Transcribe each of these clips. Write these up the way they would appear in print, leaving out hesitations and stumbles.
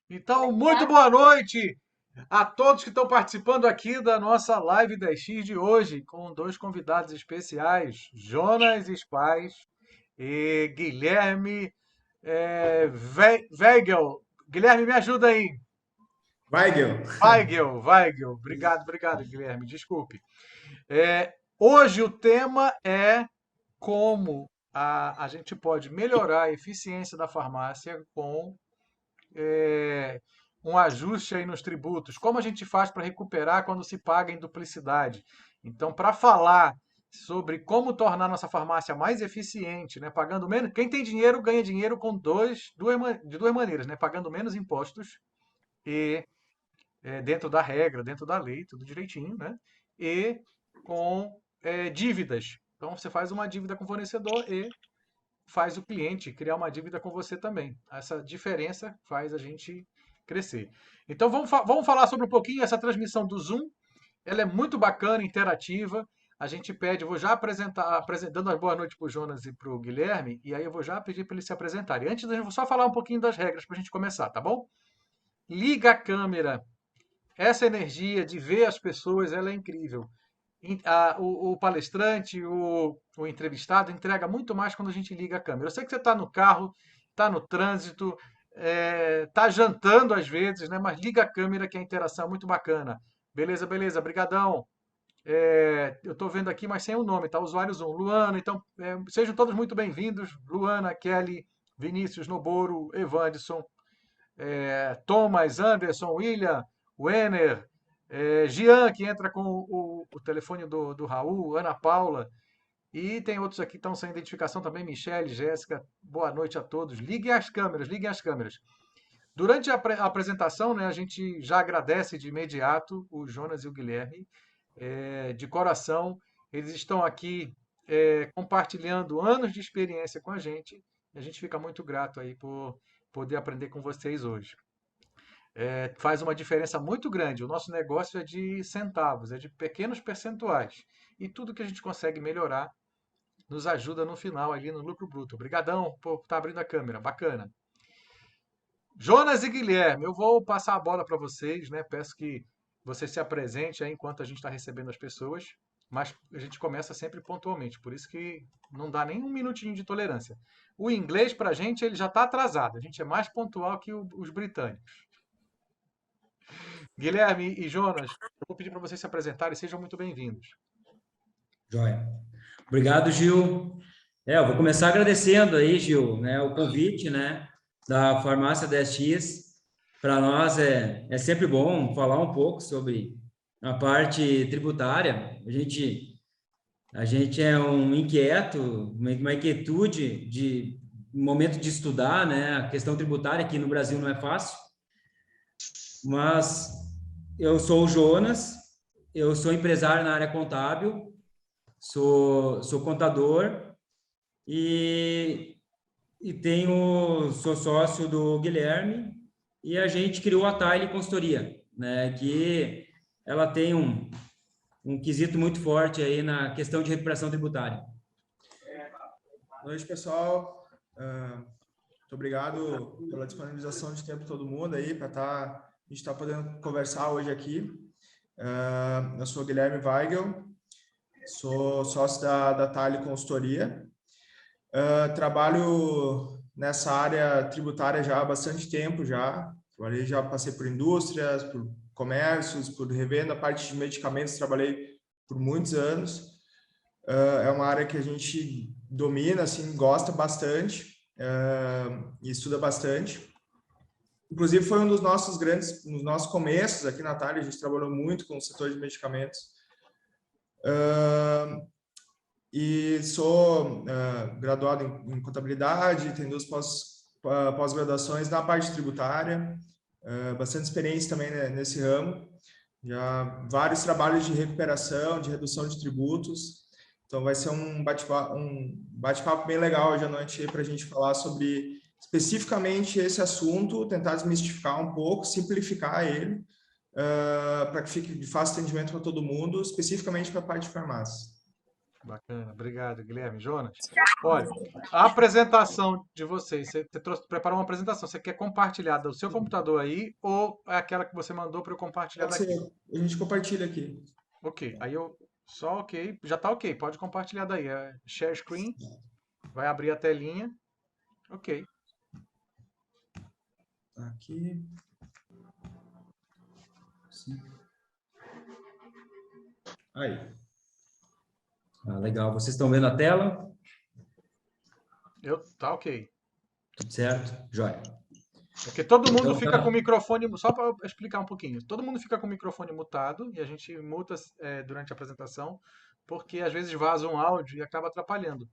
Então, muito boa noite a todos que estão participando aqui da nossa live 10X de hoje, com dois convidados especiais, Jonas Spaz e Guilherme Weigel. Guilherme, me ajuda aí. Weigel. Weigel. Obrigado, Guilherme. Desculpe. Hoje o tema é como a gente pode melhorar a eficiência da farmácia com é, um ajuste aí nos tributos. Como a gente faz para recuperar quando se paga em duplicidade? Então, para falar sobre como tornar nossa farmácia mais eficiente, né, pagando menos, quem tem dinheiro ganha dinheiro com de duas maneiras, né, pagando menos impostos e dentro da regra, dentro da lei, tudo direitinho, né, e com dívidas. Então, você faz uma dívida com o fornecedor e faz o cliente criar uma dívida com você também. Essa diferença faz a gente crescer. Então vamos falar sobre um pouquinho essa transmissão do Zoom. Ela é muito bacana, interativa. A gente pede, eu vou já dando uma boa noite para o Jonas e para o Guilherme, e aí eu vou já pedir para eles se apresentarem. Antes, eu vou só falar um pouquinho das regras para a gente começar, tá bom? Liga a câmera. Essa energia de ver as pessoas, ela é incrível. O palestrante, o entrevistado entrega muito mais quando a gente liga a câmera. Eu sei que você está no carro, está no trânsito, está jantando às vezes, né? Mas liga a câmera que a interação é muito bacana. Beleza, brigadão. Eu estou vendo aqui, mas sem o nome, tá? Usuários 1, Luana. Então, sejam todos muito bem-vindos. Luana, Kelly, Vinícius, Noboro, Evandson, Thomas, Anderson, William, Wenner, Gian, que entra com o telefone do Raul, Ana Paula, e tem outros aqui que estão sem identificação também, Michele, Jéssica, boa noite a todos. Liguem as câmeras. Durante a apresentação, né, a gente já agradece de imediato o Jonas e o Guilherme, de coração. Eles estão aqui compartilhando anos de experiência com a gente, e a gente fica muito grato aí por poder aprender com vocês hoje. Faz uma diferença muito grande. O nosso negócio é de centavos, é de pequenos percentuais. E tudo que a gente consegue melhorar nos ajuda no final ali no lucro bruto. Obrigadão por estar abrindo a câmera. Bacana. Jonas e Guilherme, eu vou passar a bola para vocês, né? Peço que você se apresente aí enquanto a gente está recebendo as pessoas, mas a gente começa sempre pontualmente, por isso que não dá nem um minutinho de tolerância. O inglês para a gente ele já está atrasado, a gente é mais pontual que os britânicos. Guilherme e Jonas, eu vou pedir para vocês se apresentarem, sejam muito bem-vindos. Joia. Obrigado, Gil. Eu vou começar agradecendo aí, Gil, né, o convite, né, da Farmácia 10X. Para nós é sempre bom falar um pouco sobre a parte tributária. A gente é um inquieto, uma inquietude de momento de estudar, né, a questão tributária aqui no Brasil não é fácil, mas eu sou o Jonas, eu sou empresário na área contábil. Sou contador e, sou sócio do Guilherme e a gente criou a Tile Consultoria, né? Que ela tem um quesito muito forte aí na questão de recuperação tributária. Boa noite, pessoal. Muito obrigado pela disponibilização de tempo de todo mundo aí para a gente estar podendo conversar hoje aqui. Eu sou Guilherme Weigel, sou sócio da Tile Consultoria. Trabalho nessa área tributária já há bastante tempo já. Já passei por indústrias, por comércios, por revenda, a parte de medicamentos trabalhei por muitos anos. É uma área que a gente domina, assim, gosta bastante e estuda bastante. Inclusive, foi um dos nos nossos começos aqui na Tile, a gente trabalhou muito com o setor de medicamentos. E sou graduado em contabilidade, tenho duas pós-graduações na parte tributária, bastante experiência também nesse ramo, já vários trabalhos de recuperação, de redução de tributos. Então, vai ser um bate-papo bem legal hoje à noite para a gente falar sobre especificamente esse assunto, tentar desmistificar um pouco, simplificar ele, para que fique de fácil entendimento para todo mundo, especificamente para a parte de farmácia. Bacana, obrigado, Guilherme. Jonas, olha, a apresentação de vocês, preparou uma apresentação, você quer compartilhar do seu computador aí ou é aquela que você mandou para eu compartilhar Pode ser, daqui? a gente compartilha aqui. Ok, aí eu só ok, já tá ok, pode compartilhar daí. É share screen, vai abrir a telinha. Ok. Tá aqui. Sim. Aí. Legal. Vocês estão vendo a tela? Tá ok. Tudo certo? Joia. Porque todo mundo Então, fica com o tá. microfone, só para explicar um pouquinho, todo mundo fica com o microfone mutado e a gente muta durante a apresentação, porque às vezes vaza um áudio e acaba atrapalhando.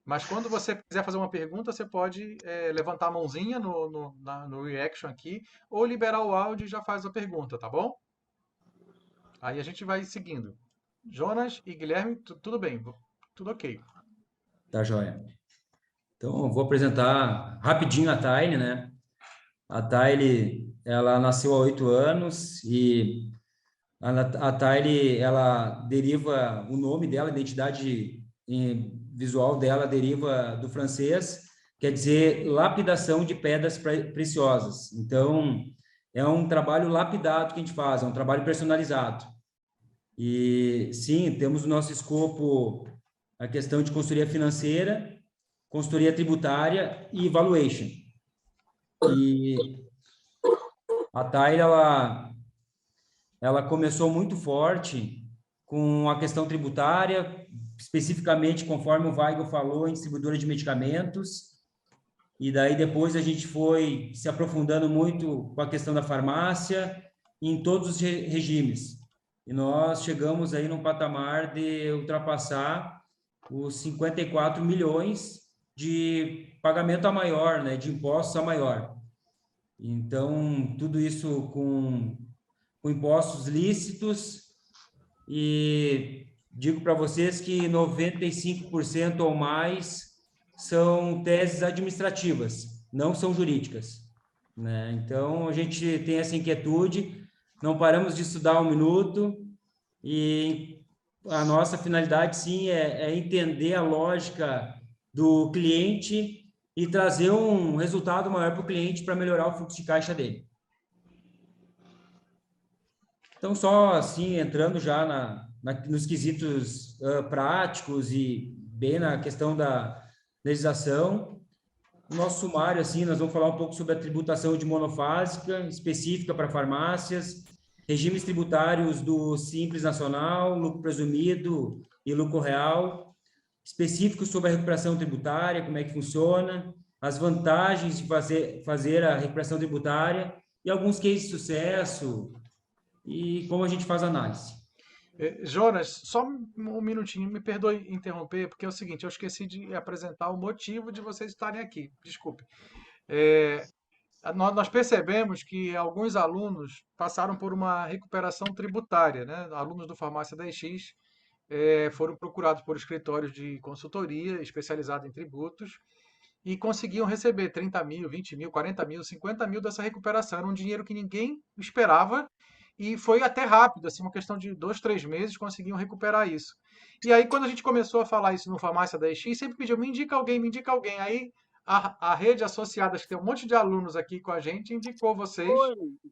Mas quando você quiser fazer uma pergunta, você pode levantar a mãozinha no reaction aqui, ou liberar o áudio e já faz a pergunta, tá bom? Aí a gente vai seguindo. Jonas e Guilherme, tudo bem, tudo ok. Tá joia. Então, eu vou apresentar rapidinho a Taine, né? A Taine, ela nasceu há 8 anos e a Taine, ela deriva, o nome dela, a identidade visual dela deriva do francês, quer dizer lapidação de pedras preciosas. Então, é um trabalho lapidado que a gente faz, é um trabalho personalizado. E sim, temos o nosso escopo, a questão de consultoria financeira, consultoria tributária e valuation. E a Taira, ela começou muito forte com a questão tributária, especificamente conforme o Weigel falou, em distribuidora de medicamentos, e daí depois a gente foi se aprofundando muito com a questão da farmácia, em todos os regimes. E nós chegamos aí num patamar de ultrapassar os 54 milhões de pagamento a maior, né, de impostos a maior. Então, tudo isso com impostos lícitos, e digo para vocês que 95% ou mais são teses administrativas, não são jurídicas, né? Então, a gente tem essa inquietude, não paramos de estudar um minuto, e a nossa finalidade, sim, é entender a lógica do cliente e trazer um resultado maior para o cliente para melhorar o fluxo de caixa dele. Então, só assim, entrando já nos quesitos práticos e bem na questão da legislação, o nosso sumário, assim, nós vamos falar um pouco sobre a tributação de monofásica, específica para farmácias, regimes tributários do Simples Nacional, lucro presumido e lucro real, específicos sobre a recuperação tributária, como é que funciona, as vantagens de fazer a recuperação tributária e alguns cases de sucesso e como a gente faz análise. Jonas, só um minutinho, me perdoe interromper, porque é o seguinte, eu esqueci de apresentar o motivo de vocês estarem aqui. Desculpe. Nós percebemos que alguns alunos passaram por uma recuperação tributária, né? Alunos do Farmácia 10X foram procurados por escritórios de consultoria especializado em tributos e conseguiam receber 30 mil, 20 mil, 40 mil, 50 mil dessa recuperação. Era um dinheiro que ninguém esperava e foi até rápido, assim, uma questão de 2, 3 meses conseguiam recuperar isso. E aí, quando a gente começou a falar isso no Farmácia 10X, sempre pediu, me indica alguém, me indica alguém. Aí a rede associada, que tem um monte de alunos aqui com a gente, indicou vocês.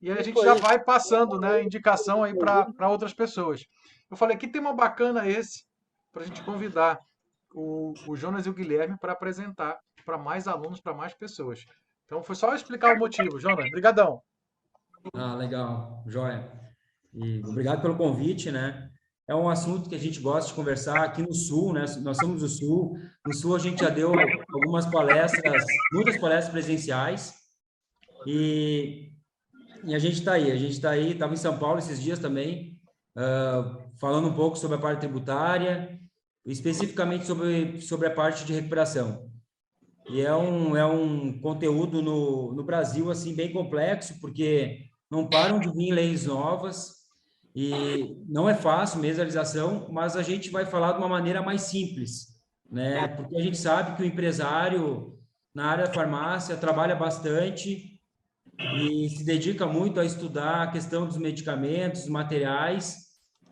E aí a gente já vai passando, né, indicação aí para outras pessoas. Eu falei, que tema bacana esse para a gente convidar o Jonas e o Guilherme para apresentar para mais alunos, para mais pessoas. Então foi só explicar o motivo, Jonas. Brigadão. Legal, joia. E obrigado pelo convite, né? É um assunto que a gente gosta de conversar aqui no Sul, né? Nós somos do Sul. No Sul a gente já deu algumas palestras, muitas palestras presenciais. E a gente está aí. A gente está aí, estava em São Paulo esses dias também, falando um pouco sobre a parte tributária, especificamente sobre a parte de recuperação. E é um conteúdo no Brasil, assim, bem complexo, porque não param de vir leis novas e não é fácil mesmo a realização, mas a gente vai falar de uma maneira mais simples, né? Porque a gente sabe que o empresário na área da farmácia trabalha bastante e se dedica muito a estudar a questão dos medicamentos, dos materiais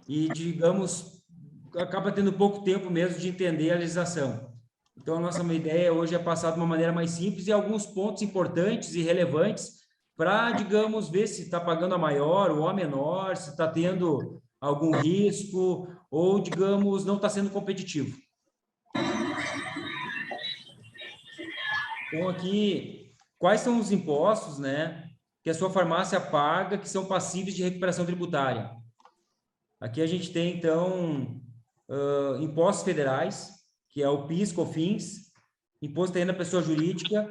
e, digamos, acaba tendo pouco tempo mesmo de entender a legislação. Então, a nossa ideia hoje é passar de uma maneira mais simples e alguns pontos importantes e relevantes para, digamos, ver se está pagando a maior ou a menor, se está tendo algum risco ou, digamos, não está sendo competitivo. Então, aqui, quais são os impostos, né, que a sua farmácia paga que são passíveis de recuperação tributária? Aqui a gente tem, então, impostos federais, que é o PIS, COFINS, Imposto de Renda da Pessoa Jurídica,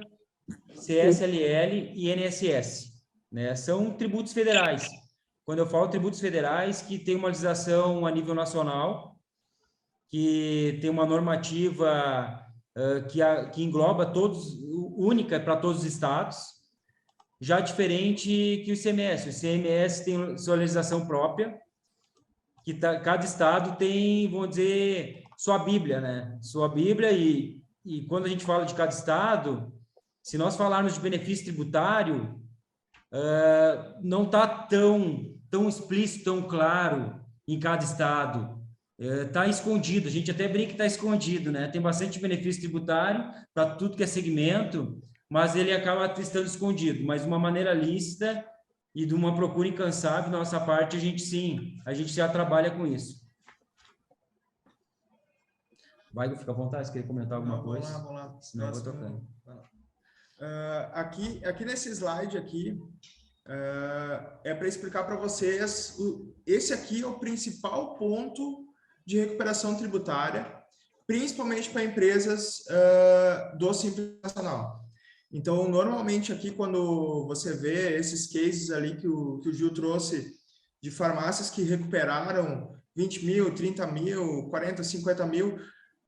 CSLL e INSS, né? São tributos federais. Quando eu falo tributos federais, que tem uma legislação a nível nacional, que tem uma normativa que engloba todos, única para todos os estados, já diferente que o ICMS. O ICMS tem sua legislação própria, que cada estado tem, vamos dizer, sua Bíblia, né? Sua Bíblia, e quando a gente fala de cada estado, se nós falarmos de benefício tributário, não está tão explícito, tão claro em cada estado. Está escondido, a gente até brinca que está escondido, né? Tem bastante benefício tributário para tudo que é segmento, mas ele acaba estando escondido. Mas de uma maneira lícita e de uma procura incansável da nossa parte, a gente já trabalha com isso. Vai, fica à vontade, se querer comentar alguma coisa. Vamos lá. Senão eu vou tocando. Aqui nesse slide aqui, é para explicar para vocês, esse aqui é o principal ponto de recuperação tributária, principalmente para empresas do Simples Nacional. Então, normalmente aqui, quando você vê esses cases ali que o Gil trouxe, de farmácias que recuperaram 20 mil, 30 mil, 40, 50 mil,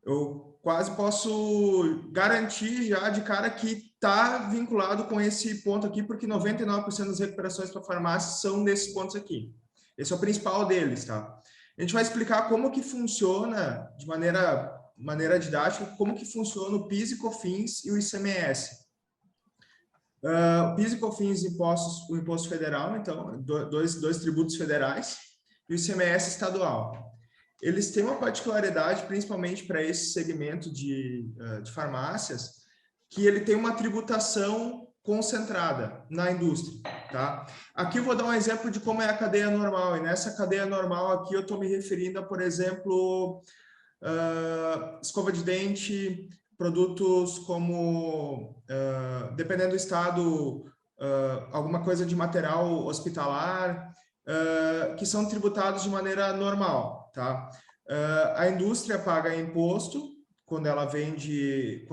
eu quase posso garantir já de cara que está vinculado com esse ponto aqui, porque 99% das recuperações para farmácias são desses pontos aqui. Esse é o principal deles, tá? A gente vai explicar como que funciona, de maneira didática, como que funciona o PIS e COFINS e o ICMS. O PIS e COFINS, o imposto federal, então, dois tributos federais, e o ICMS estadual. Eles têm uma particularidade, principalmente para esse segmento de farmácias, que ele tem uma tributação concentrada na indústria, tá? Aqui eu vou dar um exemplo de como é a cadeia normal, e nessa cadeia normal aqui eu estou me referindo a, por exemplo, escova de dente, produtos como, dependendo do estado, alguma coisa de material hospitalar, que são tributados de maneira normal, tá? A indústria paga imposto quando ela vende,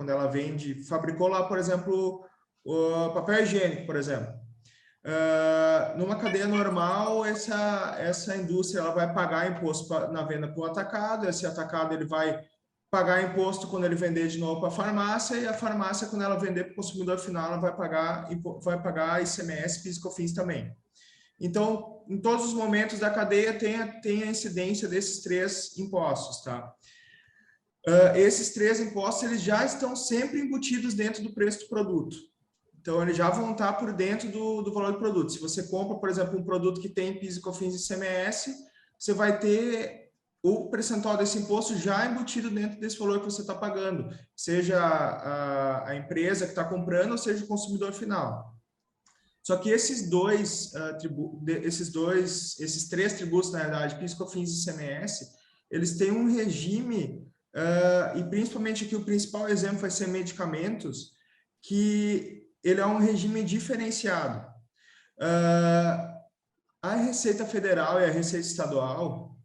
fabricou lá, por exemplo, o papel higiênico, por exemplo. Numa cadeia normal, essa indústria ela vai pagar imposto na venda para o atacado, esse atacado ele vai pagar imposto quando ele vender de novo para a farmácia, e a farmácia, quando ela vender para o consumidor final, ela vai pagar ICMS, PIS e COFINS também. Então, em todos os momentos da cadeia tem a incidência desses três impostos, tá? Esses três impostos, eles já estão sempre embutidos dentro do preço do produto. Então, eles já vão estar por dentro do valor do produto. Se você compra, por exemplo, um produto que tem PIS, COFINS e ICMS, você vai ter o percentual desse imposto já embutido dentro desse valor que você está pagando, seja a empresa que está comprando, ou seja o consumidor final. Só que esses três tributos, na verdade, PIS, COFINS e ICMS, eles têm um regime, e principalmente aqui o principal exemplo vai ser medicamentos, que ele é um regime diferenciado. A Receita Federal e a Receita Estadual,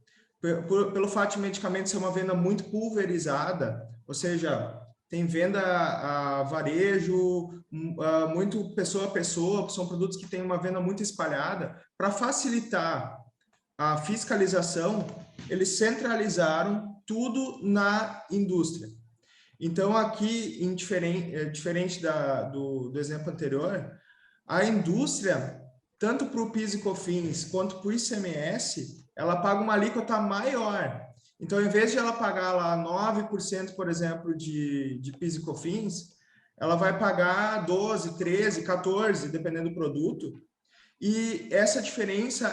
pelo fato de medicamentos ser uma venda muito pulverizada, ou seja, tem venda a varejo, muito pessoa a pessoa, são produtos que têm uma venda muito espalhada. Para facilitar a fiscalização, eles centralizaram tudo na indústria. Então, aqui, diferente do exemplo anterior, a indústria, tanto para o PIS e COFINS quanto para o ICMS, ela paga uma alíquota maior. Então, em vez de ela pagar lá 9%, por exemplo, de PIS e COFINS, ela vai pagar 12, 13, 14, dependendo do produto. E essa diferença,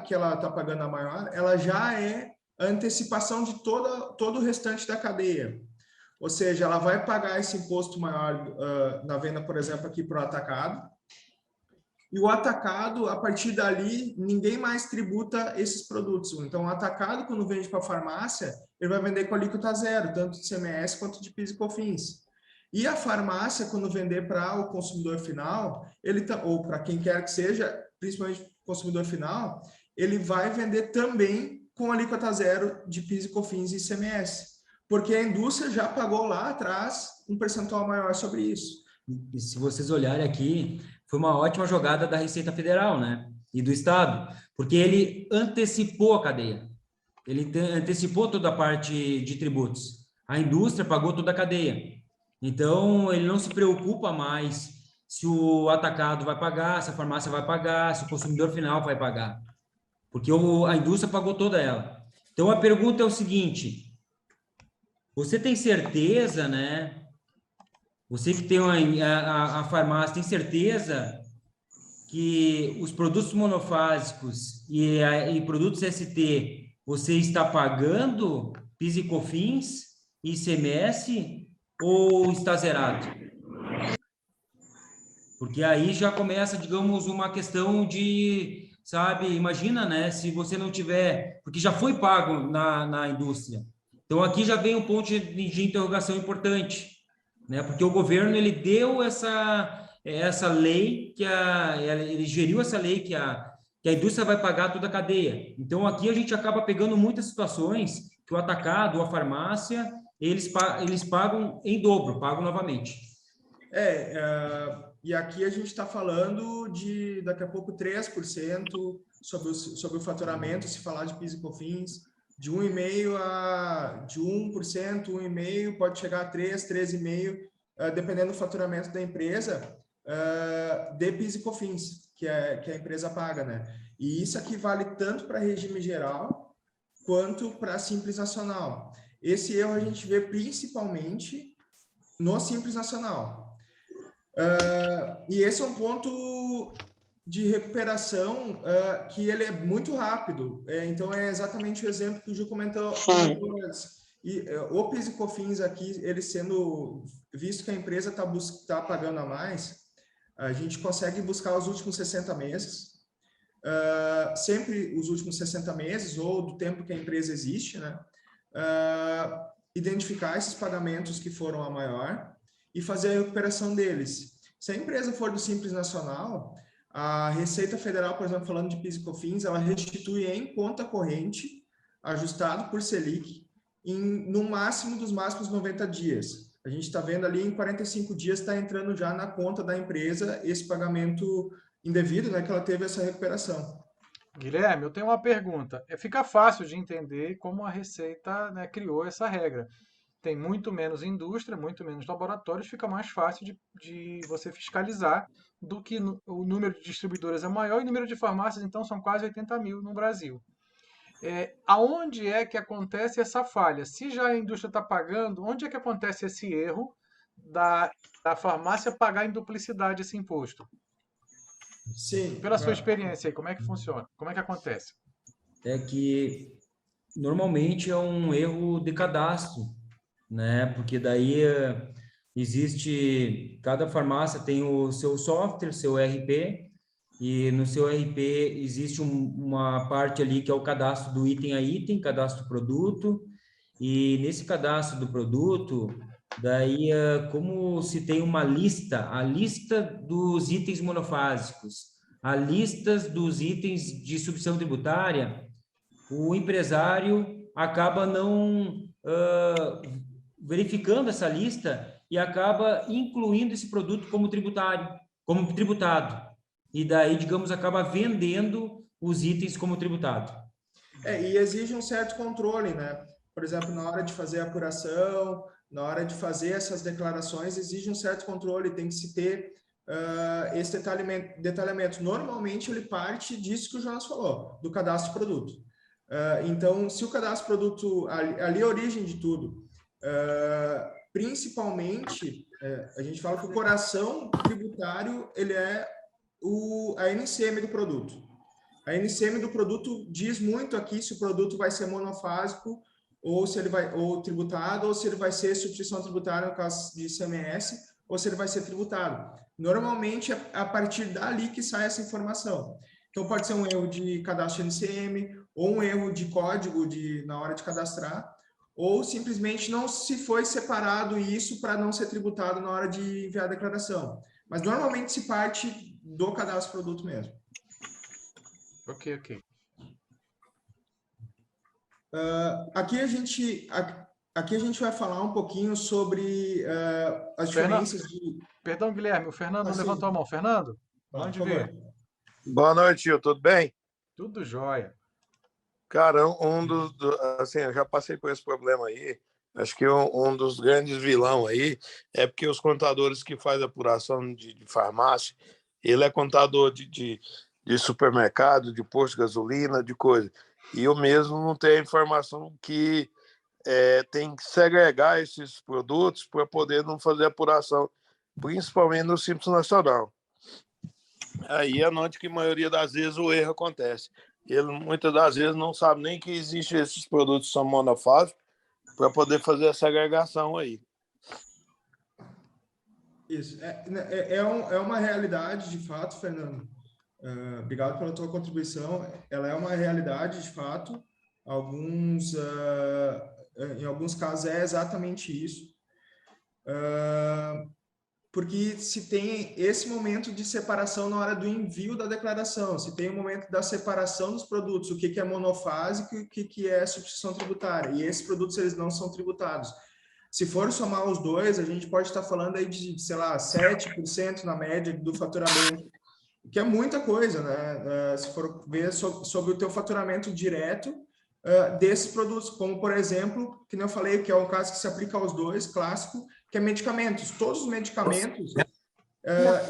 que ela está pagando a maior, ela já é a antecipação de todo o restante da cadeia. Ou seja, ela vai pagar esse imposto maior na venda, por exemplo, aqui para o atacado. E o atacado, a partir dali, ninguém mais tributa esses produtos. Então, o atacado, quando vende para a farmácia, ele vai vender com alíquota zero, tanto de CMS quanto de PIS e COFINS. E a farmácia, quando vender para o consumidor final, ou para quem quer que seja, principalmente o consumidor final, ele vai vender também com alíquota zero de PIS e COFINS e ICMS, porque a indústria já pagou lá atrás um percentual maior sobre isso. E se vocês olharem aqui, foi uma ótima jogada da Receita Federal, né? E do Estado, porque ele antecipou a cadeia. Ele antecipou toda a parte de tributos. A indústria pagou toda a cadeia. Então, ele não se preocupa mais se o atacado vai pagar, se a farmácia vai pagar, se o consumidor final vai pagar. Porque a indústria pagou toda ela. Então, a pergunta é o seguinte: você tem certeza, né? Você que tem a farmácia, tem certeza que os produtos monofásicos e produtos ST, você está pagando PIS e COFINS, ICMS ou está zerado? Porque aí já começa, digamos, uma questão de, sabe, imagina, né, se você não tiver, porque já foi pago na indústria. Então, aqui já vem um ponto de interrogação importante, né, porque o governo, ele deu essa lei, ele geriu essa lei que a indústria vai pagar toda a cadeia. Então, aqui a gente acaba pegando muitas situações que o atacado, a farmácia, eles pagam em dobro, pagam novamente. E aqui a gente está falando de, daqui a pouco, 3% sobre o faturamento, se falar de PIS e COFINS, de 1,5% de 1%, 1,5%, pode chegar a 3%, 3,5%, dependendo do faturamento da empresa, de PIS e COFINS, que a empresa paga, né? E isso aqui vale tanto para regime geral, quanto para Simples Nacional. Esse erro a gente vê principalmente no Simples Nacional. E esse é um ponto de recuperação que ele é muito rápido. Então, é exatamente o exemplo que o Gil comentou antes. E o PIS e COFINS aqui, ele sendo visto que a empresa tá pagando a mais, a gente consegue buscar os últimos 60 meses, sempre os últimos 60 meses, ou do tempo que a empresa existe, né? Identificar esses pagamentos que foram a maior e fazer a recuperação deles. Se a empresa for do Simples Nacional, a Receita Federal, por exemplo, falando de PIS e COFINS, ela restitui em conta corrente, ajustado por Selic, no máximo dos máximos 90 dias. A gente está vendo ali em 45 dias está entrando já na conta da empresa esse pagamento indevido, né, que ela teve essa recuperação. Guilherme, eu tenho uma pergunta. Fica fácil de entender como a Receita, né, criou essa regra. Tem muito menos indústria, muito menos laboratórios, fica mais fácil de você fiscalizar do que o número de distribuidoras é maior e o número de farmácias, então, são quase 80 mil no Brasil. Aonde é que acontece essa falha? Se já a indústria está pagando, onde é que acontece esse erro da farmácia pagar em duplicidade esse imposto? Sim. Pela sua experiência aí, como é que funciona? Como é que acontece? É que normalmente é um erro de cadastro, né? Porque daí cada farmácia tem o seu software, seu ERP, e no seu ERP existe uma parte ali que é o cadastro do item a item, cadastro do produto, e nesse cadastro do produto, daí como se tem uma lista, a lista dos itens monofásicos, a lista dos itens de substituição tributária, o empresário acaba não verificando essa lista e acaba incluindo esse produto como tributado. E daí, digamos, acaba vendendo os itens como tributado. E exige um certo controle, né? Por exemplo, na hora de fazer a apuração, na hora de fazer essas declarações, exige um certo controle, tem que se ter esse detalhamento. Normalmente, ele parte disso que o Jonas falou, do cadastro de produto. Então, se o cadastro de produto, ali é a origem de tudo, principalmente, a gente fala que o coração tributário, ele é a NCM do produto. A NCM do produto diz muito aqui se o produto vai ser monofásico ou se ele vai ou tributado, ou se ele vai ser substituição tributária no caso de ICMS, ou se ele vai ser tributado. Normalmente é a partir dali que sai essa informação. Então pode ser um erro de cadastro de NCM, ou um erro de código na hora de cadastrar, ou simplesmente não se foi separado isso para não ser tributado na hora de enviar a declaração. Mas normalmente se parte do cadastro produto mesmo. Ok. Aqui a gente vai falar um pouquinho sobre as diferenças de... Perdão, Guilherme, o Fernando levantou a mão. Fernando, mande por ver. favor. Boa noite, Gil. Tudo bem? Tudo jóia. Cara, assim, eu já passei por esse problema aí. Acho que um dos grandes vilão aí é porque os contadores que fazem apuração de farmácia, ele é contador de supermercado, de posto de gasolina, de coisa. E eu mesmo não tenho a informação que tem que segregar esses produtos para poder não fazer apuração, principalmente no Simples Nacional. Aí é onde que a maioria das vezes o erro acontece. Ele muitas das vezes não sabe nem que existem esses produtos que são monofásicos para poder fazer essa agregação aí. Isso. É uma realidade, de fato, Fernando. Obrigado pela tua contribuição. Ela é uma realidade, de fato. Em alguns casos é exatamente isso. Porque se tem esse momento de separação na hora do envio da declaração, se tem o momento da separação dos produtos, o que é monofásico e o que é substituição tributária. E esses produtos, eles não são tributados. Se for somar os dois, a gente pode estar falando aí de, sei lá, 7% na média do faturamento, que é muita coisa, né? Se for ver sobre o teu faturamento direto desses produtos, como, por exemplo, que eu falei, que é um caso que se aplica aos dois, clássico, que é medicamentos. Todos os medicamentos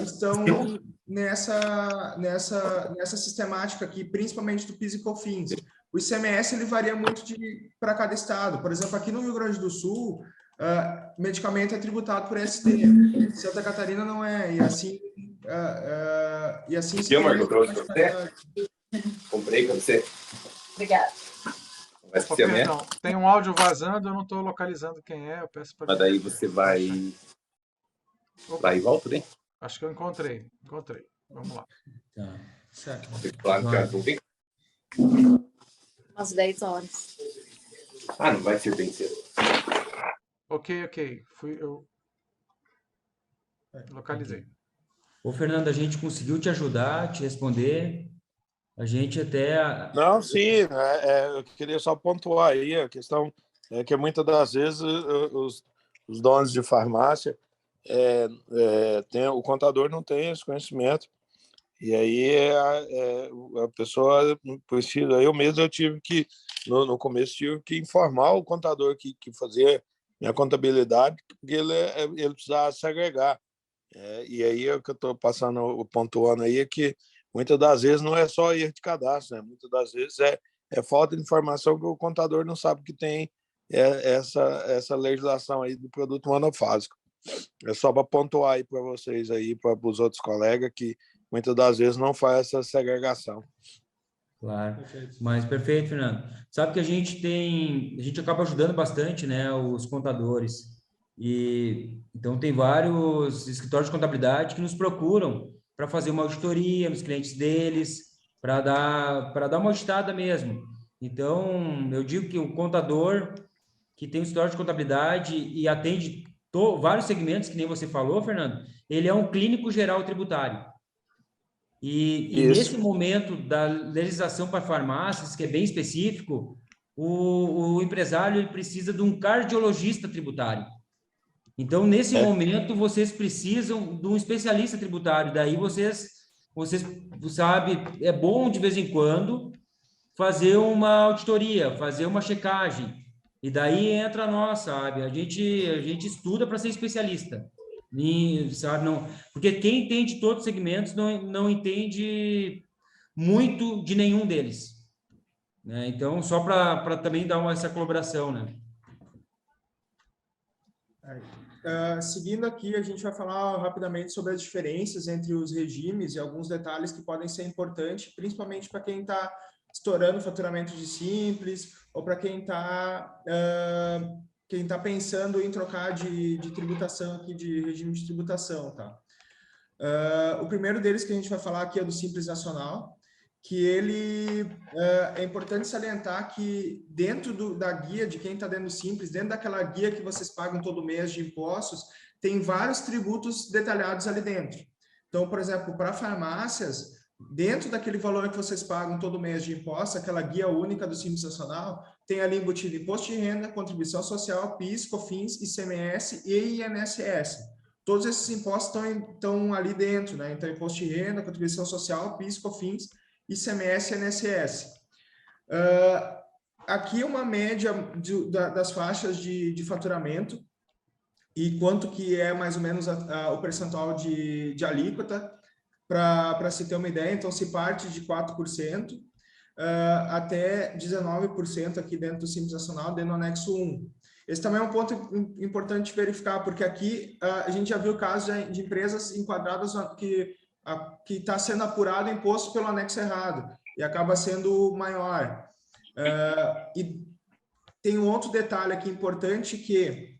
estão nessa sistemática aqui, principalmente do PIS e COFINS. O ICMS ele varia muito para cada estado. Por exemplo, aqui no Rio Grande do Sul, medicamento é tributado por ST. Santa Catarina não é. E assim se Marco, trouxe para você? Comprei para você. Obrigada. Opa, perdão, tem um áudio vazando, eu não estou localizando quem é, eu peço para... Mas daí você vai e volta, né? Acho que eu encontrei. Vamos lá. Tá. Certo. Claro que eu vi. Umas 10 horas. Ah, não vai ser bem cedo. Ok. Eu localizei. Ô, Fernando, a gente conseguiu te ajudar, te responder. A gente até... Não, sim, eu queria só pontuar aí a questão é que muitas das vezes os donos de farmácia, o contador não tem esse conhecimento, e aí a pessoa precisa, eu tive que, no começo, tive que informar o contador que fazia minha contabilidade, porque ele precisava se agregar. E aí o que eu estou pontuando aí é que muitas das vezes não é só erro de cadastro, né? Muitas das vezes é falta de informação que o contador não sabe que tem essa legislação aí do produto monofásico. É só para pontuar aí para vocês aí, para os outros colegas, que muitas das vezes não faz essa segregação. Claro, mas perfeito, Fernando. Sabe que a gente acaba ajudando bastante, né, os contadores. E então tem vários escritórios de contabilidade que nos procuram para fazer uma auditoria nos clientes deles, para dar uma auditada mesmo. Então, eu digo que o contador que tem um escritório de contabilidade e atende vários segmentos, que nem você falou, Fernando, ele é um clínico geral tributário. E nesse momento da legislação para farmácias, que é bem específico, o empresário ele precisa de um cardiologista tributário. Então, nesse momento, vocês precisam de um especialista tributário. Daí vocês sabe, é bom de vez em quando fazer uma auditoria, fazer uma checagem. E daí entra nós, sabe? A gente estuda para ser especialista. Sabe, não, porque quem entende todos os segmentos não entende muito de nenhum deles, né? Então, só para também dar essa colaboração, né? seguindo aqui, a gente vai falar rapidamente sobre as diferenças entre os regimes e alguns detalhes que podem ser importantes, principalmente para quem está estourando o faturamento de simples ou para quem está pensando em trocar de tributação aqui, de regime de tributação, tá? O primeiro deles que a gente vai falar aqui é do Simples Nacional, que ele é importante salientar que dentro da guia de quem está dentro do Simples, dentro daquela guia que vocês pagam todo mês de impostos, tem vários tributos detalhados ali dentro. Então, por exemplo, para farmácias, dentro daquele valor que vocês pagam todo mês de impostos, aquela guia única do Simples Nacional, tem ali embutido imposto de renda, contribuição social, PIS, COFINS, ICMS e INSS. Todos esses impostos estão ali dentro, né? Então, imposto de renda, contribuição social, PIS, COFINS, ICMS e INSS. Aqui uma média das faixas de faturamento e quanto que é mais ou menos o percentual de alíquota, para se ter uma ideia. Então, se parte de 4% até 19% aqui dentro do Simples Nacional, dentro do anexo 1. Esse também é um ponto importante verificar, porque aqui a gente já viu casos de empresas enquadradas que está sendo apurado o imposto pelo anexo errado e acaba sendo maior. E tem um outro detalhe aqui importante que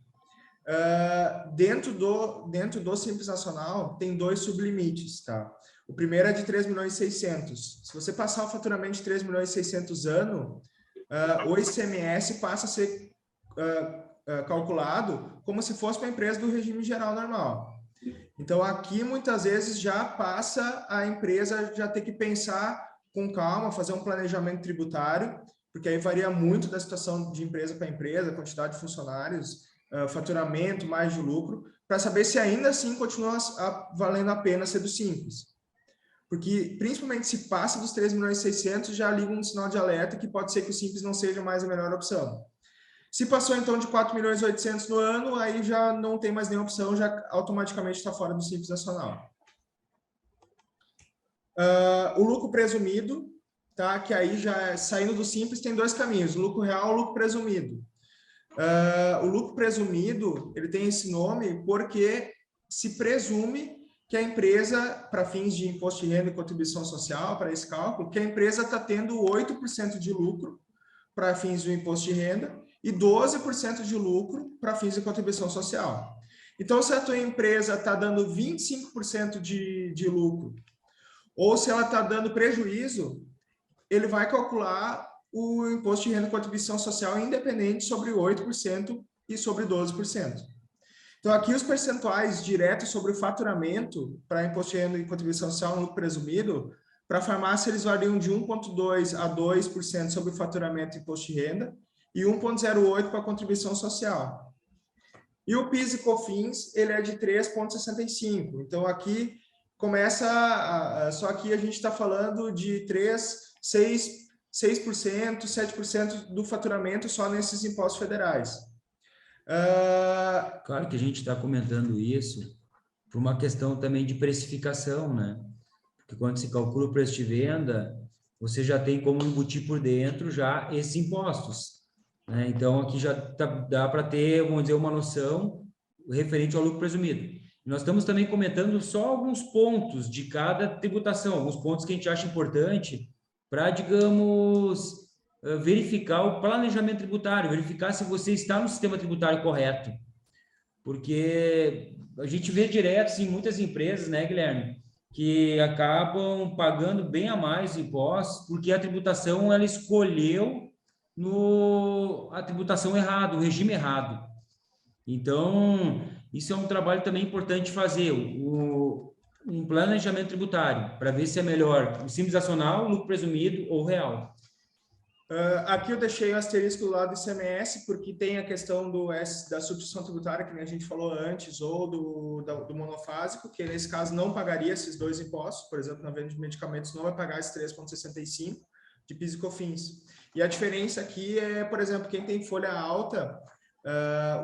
dentro do Simples Nacional tem 2 sublimites, tá? O primeiro é de 3.600.000. Se você passar o faturamento de 3.600.000 ano, o ICMS passa a ser calculado como se fosse uma empresa do regime geral normal. Então, aqui, muitas vezes, já passa a empresa já ter que pensar com calma, fazer um planejamento tributário, porque aí varia muito da situação de empresa para empresa, quantidade de funcionários, faturamento, margem de lucro, para saber se ainda assim continua valendo a pena ser do Simples. Porque, principalmente, se passa dos 3.600.000, já liga um sinal de alerta que pode ser que o Simples não seja mais a melhor opção. Se passou, então, de 4.800.000 no ano, aí já não tem mais nenhuma opção, já automaticamente está fora do Simples Nacional. O lucro presumido, tá? Que aí já saindo do Simples tem 2 caminhos, o lucro real e o lucro presumido. O lucro presumido, ele tem esse nome porque se presume que a empresa, para fins de imposto de renda e contribuição social, para esse cálculo, que a empresa está tendo 8% de lucro para fins do imposto de renda e 12% de lucro para fins de contribuição social. Então, se a tua empresa está dando 25% de lucro, ou se ela está dando prejuízo, ele vai calcular o imposto de renda e contribuição social independente sobre 8% e sobre 12%. Então, aqui os percentuais diretos sobre o faturamento para imposto de renda e contribuição social no lucro presumido, para a farmácia eles variam de 1,2% a 2% sobre o faturamento e imposto de renda e 1,08% para a contribuição social. E o PIS e COFINS, ele é de 3,65%. Então, aqui começa, só aqui a gente está falando de 6%, 7% do faturamento só nesses impostos federais. Claro que a gente está comentando isso por uma questão também de precificação, né? Porque quando se calcula o preço de venda, você já tem como embutir por dentro já esses impostos, né? Então, aqui já dá para ter, vamos dizer, uma noção referente ao lucro presumido. Nós estamos também comentando só alguns pontos de cada tributação, alguns pontos que a gente acha importante para, digamos, verificar o planejamento tributário, verificar se você está no sistema tributário correto. Porque a gente vê direto, assim, muitas empresas, né, Guilherme, que acabam pagando bem a mais impostos porque a tributação, ela escolheu a tributação errada, o regime errado. Então, isso é um trabalho também importante fazer, um planejamento tributário, para ver se é melhor o Simples Nacional, lucro presumido ou real. Aqui eu deixei o asterisco do lado do ICMS, porque tem a questão da substituição tributária, que a gente falou antes, ou do monofásico, que nesse caso não pagaria esses 2 impostos, por exemplo, na venda de medicamentos não vai pagar esse 3,65% de PIS e COFINS. E a diferença aqui é, por exemplo, quem tem folha alta,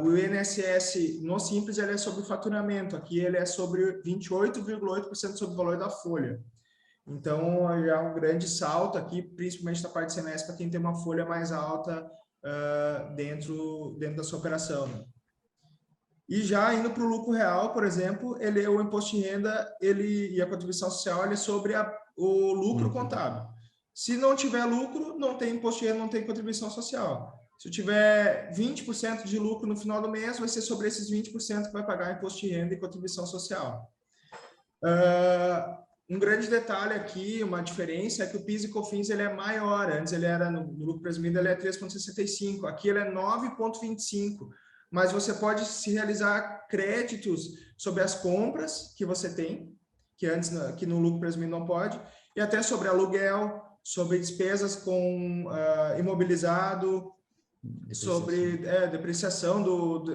o INSS no Simples ele é sobre o faturamento, aqui ele é sobre 28,8% sobre o valor da folha. Então, já é um grande salto aqui, principalmente na parte de semestre, para quem tem uma folha mais alta dentro da sua operação. Né? E já indo para o lucro real, por exemplo, o imposto de renda e a contribuição social é sobre o lucro contábil. Se não tiver lucro, não tem imposto de renda, não tem contribuição social. Se eu tiver 20% de lucro no final do mês, vai ser sobre esses 20% que vai pagar imposto de renda e contribuição social. Um grande detalhe aqui, uma diferença, é que o PIS e COFINS ele é maior. Antes ele era, no lucro presumido, ele é 3,65. Aqui ele é 9,25. Mas você pode se realizar créditos sobre as compras que você tem, que no lucro presumido não pode, e até sobre aluguel, sobre despesas com imobilizado, sobre depreciação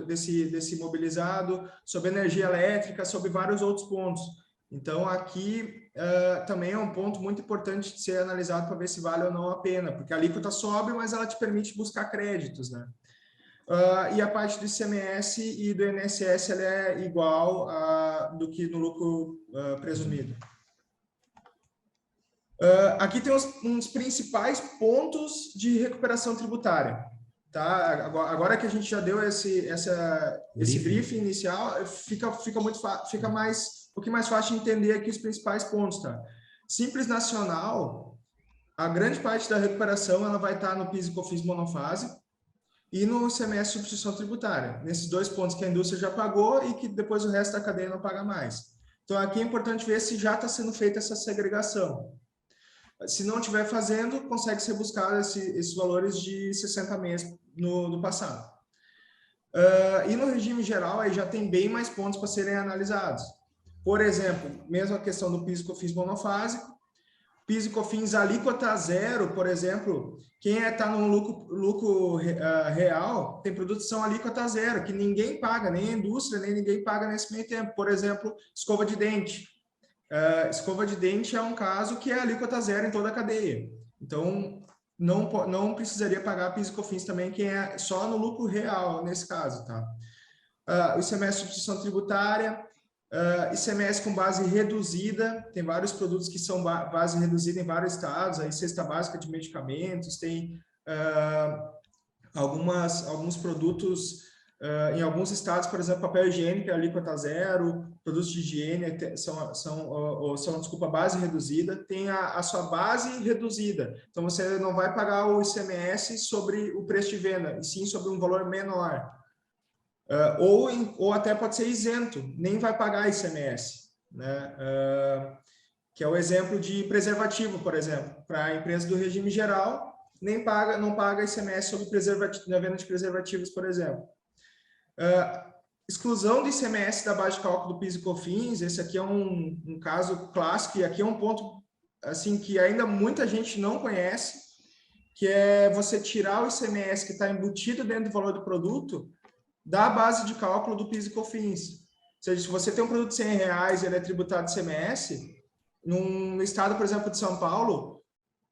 desse imobilizado, sobre energia elétrica, sobre vários outros pontos. Então, aqui também é um ponto muito importante de ser analisado para ver se vale ou não a pena, porque a alíquota sobe, mas ela te permite buscar créditos, né? E a parte do ICMS e do INSS ela é igual do que no lucro presumido. Aqui tem uns principais pontos de recuperação tributária. Tá? Agora que a gente já deu esse briefing inicial, fica um pouquinho mais fácil de entender aqui os principais pontos. Tá? Simples Nacional, a grande parte da recuperação ela vai estar no PIS e COFINS monofase e no ICMS substituição tributária. Nesses dois pontos que a indústria já pagou e que depois o resto da cadeia não paga mais. Então, aqui é importante ver se já está sendo feita essa segregação. Se não estiver fazendo, consegue ser buscado esses valores de 60 meses no passado. E no regime geral, aí já tem bem mais pontos para serem analisados. Por exemplo, mesmo a questão do PIS e COFINS monofásico, PIS e COFINS alíquota zero, por exemplo, quem está no lucro real tem produtos que são alíquota zero, que ninguém paga, nem a indústria, nem ninguém paga nesse meio tempo. Por exemplo, escova de dente. Escova de dente é um caso que é alíquota zero em toda a cadeia. Então, não precisaria pagar PIS e COFINS também, quem é só no lucro real, nesse caso. Tá? O ICMS substituição tributária, ICMS com base reduzida, tem vários produtos que são base reduzida em vários estados, aí cesta básica de medicamentos, tem alguns produtos em alguns estados, por exemplo, papel higiênico é alíquota zero, produtos de higiene desculpa, base reduzida, tem a sua base reduzida. Então, você não vai pagar o ICMS sobre o preço de venda, e sim sobre um valor menor. Ou até pode ser isento, nem vai pagar ICMS, né? Que é o exemplo de preservativo, por exemplo. Para a empresa do regime geral, não paga ICMS sobre na venda de preservativos, por exemplo. Exclusão do ICMS da base de cálculo do PIS e COFINS, esse aqui é um caso clássico, e aqui é um ponto assim, que ainda muita gente não conhece, que é você tirar o ICMS que está embutido dentro do valor do produto da base de cálculo do PIS e COFINS. Ou seja, se você tem um produto de R$100 e ele é tributado de ICMS, no estado, por exemplo, de São Paulo,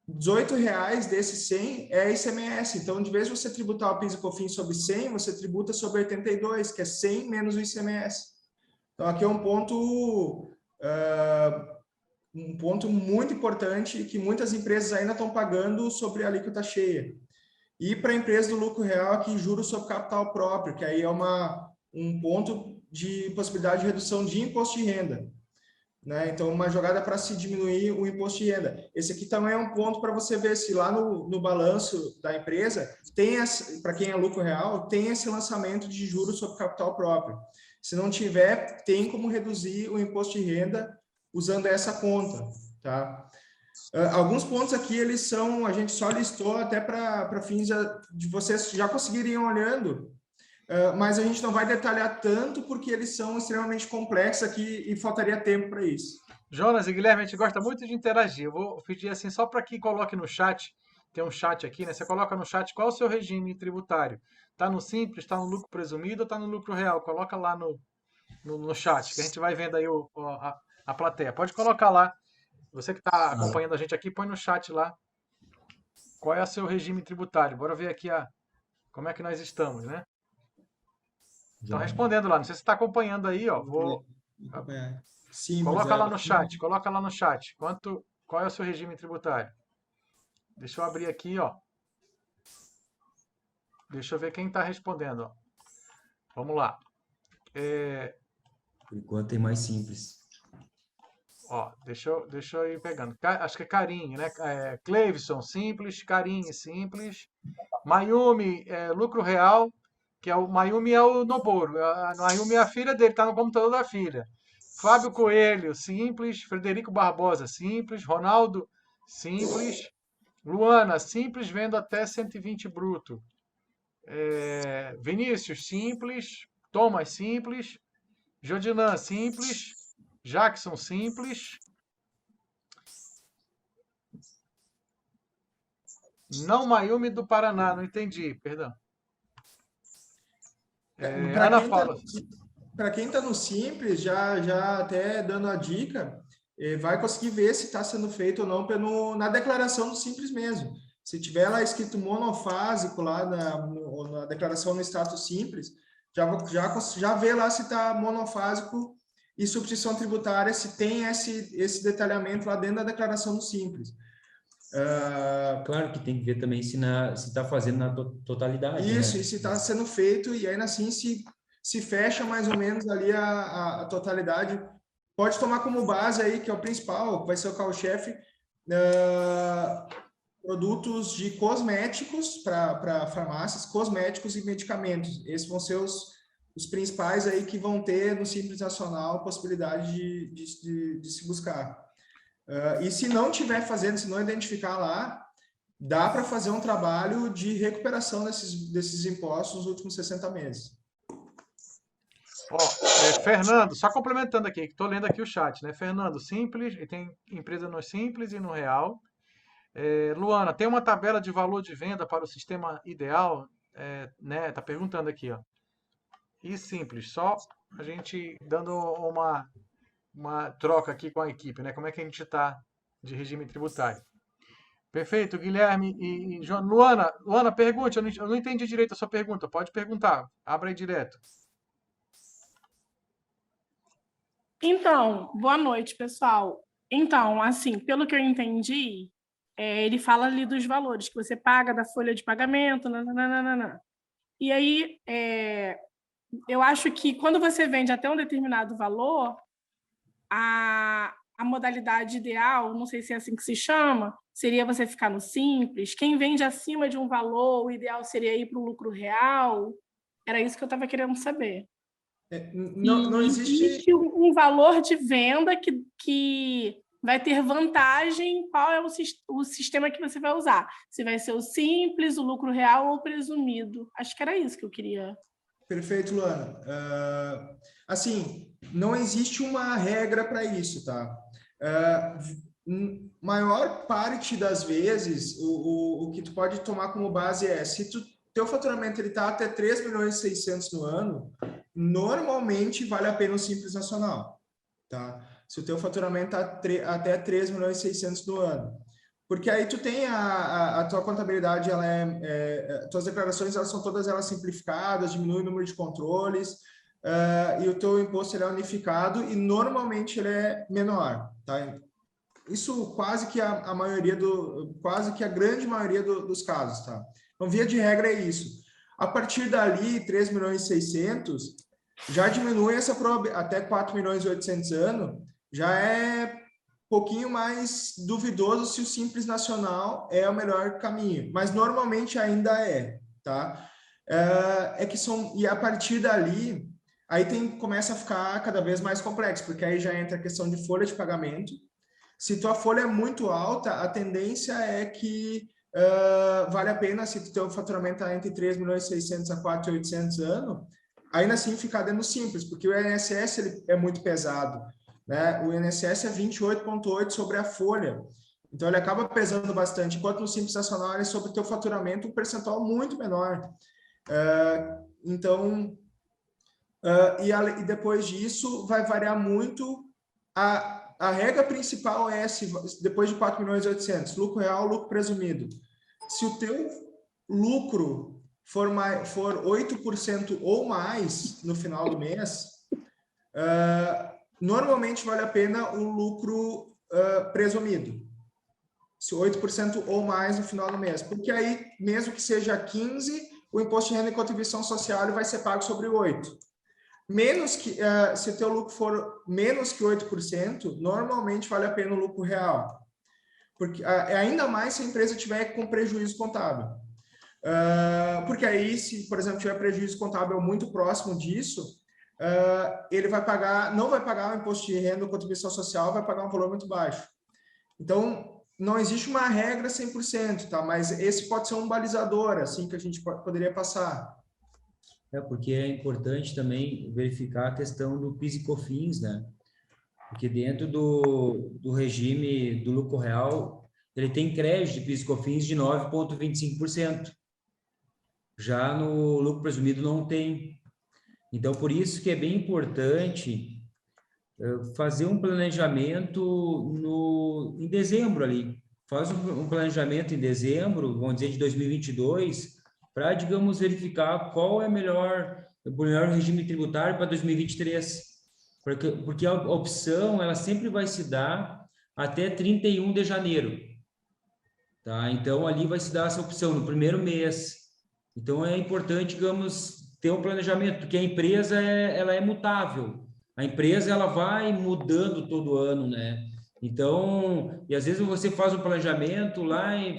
R$18 desses 100 é ICMS. Então, de vez de você tributar o PIS e COFINS sobre 100, você tributa sobre 82, que é 100 menos o ICMS. Então, aqui é um ponto muito importante que muitas empresas ainda estão pagando sobre a alíquota cheia. E para a empresa do lucro real, aqui juros sobre capital próprio, que aí é um ponto de possibilidade de redução de imposto de renda. Né? Então, uma jogada para se diminuir o imposto de renda. Esse aqui também é um ponto para você ver se lá no balanço da empresa, para quem é lucro real, tem esse lançamento de juros sobre capital próprio. Se não tiver, tem como reduzir o imposto de renda usando essa conta. Tá? Alguns pontos aqui, a gente só listou até para fins de vocês já conseguirem ir olhando, mas a gente não vai detalhar tanto porque eles são extremamente complexos aqui e faltaria tempo para isso. Jonas e Guilherme, a gente gosta muito de interagir. Eu vou pedir assim só para que coloque no chat. Tem um chat aqui, né? Você coloca no chat qual é o seu regime tributário. Está no simples, está no lucro presumido ou está no lucro real? Coloca lá no chat, que a gente vai vendo aí a plateia. Pode colocar lá. Você que está acompanhando a gente aqui, põe no chat lá qual é o seu regime tributário. Bora ver aqui como é que nós estamos, né? Estão respondendo lá. Não sei se você está acompanhando aí, ó. Sim, Coloca lá no chat. Coloca lá no chat. Qual é o seu regime tributário? Deixa eu abrir aqui, ó. Deixa eu ver quem está respondendo, ó. Vamos lá. Por enquanto tem mais simples. Ó, deixa eu ir pegando. Acho que é Carinho, né? Cleivson, simples. Carinho, simples. Mayumi, lucro real, que é o Mayumi é o Noboru. A Mayumi é a filha dele, tá no computador da filha. Fábio Coelho, simples. Frederico Barbosa, simples. Ronaldo, simples. Luana, simples, vendo até 120 bruto. Vinícius, simples. Thomas, simples. Jodinan, simples. Jackson, simples. Não Mayumi do Paraná, não entendi, perdão. Ana Paula. Para quem está no Simples, já até dando a dica, vai conseguir ver se está sendo feito ou não na declaração do Simples mesmo. Se tiver lá escrito monofásico lá na declaração no status Simples, já vê lá se está monofásico e substituição tributária, se tem esse detalhamento lá dentro da declaração do Simples. Claro que tem que ver também se está fazendo na totalidade. Isso, né? e se está sendo feito, e ainda assim se fecha mais ou menos ali a totalidade. Pode tomar como base aí, que é o principal, vai ser o carro-chefe, produtos de cosméticos para farmácias, cosméticos e medicamentos. Esses vão ser os principais aí que vão ter no Simples Nacional possibilidade de se buscar. E se não tiver fazendo, se não identificar lá, dá para fazer um trabalho de recuperação desses impostos nos últimos 60 meses. Fernando, só complementando aqui, que estou lendo aqui o chat, né? Fernando, simples, e tem empresa no simples e no real. Luana, tem uma tabela de valor de venda para o sistema ideal? Né? Tá perguntando aqui, ó. E simples, só a gente dando uma troca aqui com a equipe, né? Como é que a gente está de regime tributário. Perfeito, Guilherme e João. Luana, pergunte, eu não entendi direito a sua pergunta, pode perguntar, abra aí direto. Então, boa noite, pessoal. Então, assim, pelo que eu entendi, ele fala ali dos valores que você paga da folha de pagamento, nananana. E aí, eu acho que quando você vende até um determinado valor, a modalidade ideal, não sei se é assim que se chama, seria você ficar no simples. Quem vende acima de um valor, o ideal seria ir para o lucro real. Era isso que eu estava querendo saber. Não existe um valor de venda que vai ter vantagem. Qual é o sistema que você vai usar? Se vai ser o simples, o lucro real ou o presumido. Acho que era isso que eu queria. Perfeito, Luana. Assim, não existe uma regra para isso, tá? Maior parte das vezes, o que tu pode tomar como base é, se teu faturamento está até 3 milhões e 600 no ano, normalmente vale a pena o Simples Nacional, tá? Se o teu faturamento está até 3 milhões e 600 no ano. Porque aí tu tem a tua contabilidade, tuas declarações, elas são todas elas simplificadas, diminui o número de controles, e o teu imposto ele é unificado e normalmente ele é menor, tá? Isso quase que quase que a grande maioria dos casos, tá? Então, via de regra é isso. A partir dali, 3 milhões e 600, já diminui essa até 4 milhões e 800 ano, já é pouquinho mais duvidoso se o Simples Nacional é o melhor caminho, mas normalmente ainda é, tá? E a partir dali, aí começa a ficar cada vez mais complexo, porque aí já entra a questão de folha de pagamento. Se tua folha é muito alta, a tendência é que vale a pena, se o teu faturamento está entre 3 milhões e 600 a 4.800 ano, ainda assim ficar dentro do Simples, porque o INSS ele é muito pesado. Né? O INSS é 28,8 sobre a folha. Então, ele acaba pesando bastante. Enquanto no Simples Nacional, ele é sobre o teu faturamento um percentual muito menor. E depois disso, vai variar muito. A regra principal é, depois de 4 milhões e 800, lucro real, lucro presumido. Se o teu lucro for 8% ou mais no final do mês, normalmente vale a pena o lucro presumido. Se 8% ou mais no final do mês. Porque aí, mesmo que seja 15, o imposto de renda e contribuição social vai ser pago sobre 8. menos que, se o teu lucro for menos que 8%, normalmente vale a pena o lucro real. Porque, ainda mais se a empresa tiver com prejuízo contábil. Porque aí, se, por exemplo, tiver prejuízo contábil muito próximo disso, ele não vai pagar o imposto de renda ou contribuição social, vai pagar um valor muito baixo. Então, não existe uma regra 100%, tá? Mas esse pode ser um balizador, assim, que a gente poderia passar. Porque é importante também verificar a questão do PIS e COFINS, né? Porque dentro do regime do lucro real, ele tem crédito de PIS e COFINS de 9,25%. Já no lucro presumido não tem. Então, por isso que é bem importante fazer um planejamento em dezembro ali. Faz um planejamento em dezembro, vamos dizer, de 2022, para, digamos, verificar qual é o melhor regime tributário para 2023. Porque a opção, ela sempre vai se dar até 31 de janeiro. Tá? Então, ali vai se dar essa opção no primeiro mês. Então, é importante, digamos, ter um planejamento, porque a empresa, ela é mutável. A empresa, ela vai mudando todo ano, né? Então, e às vezes você faz um planejamento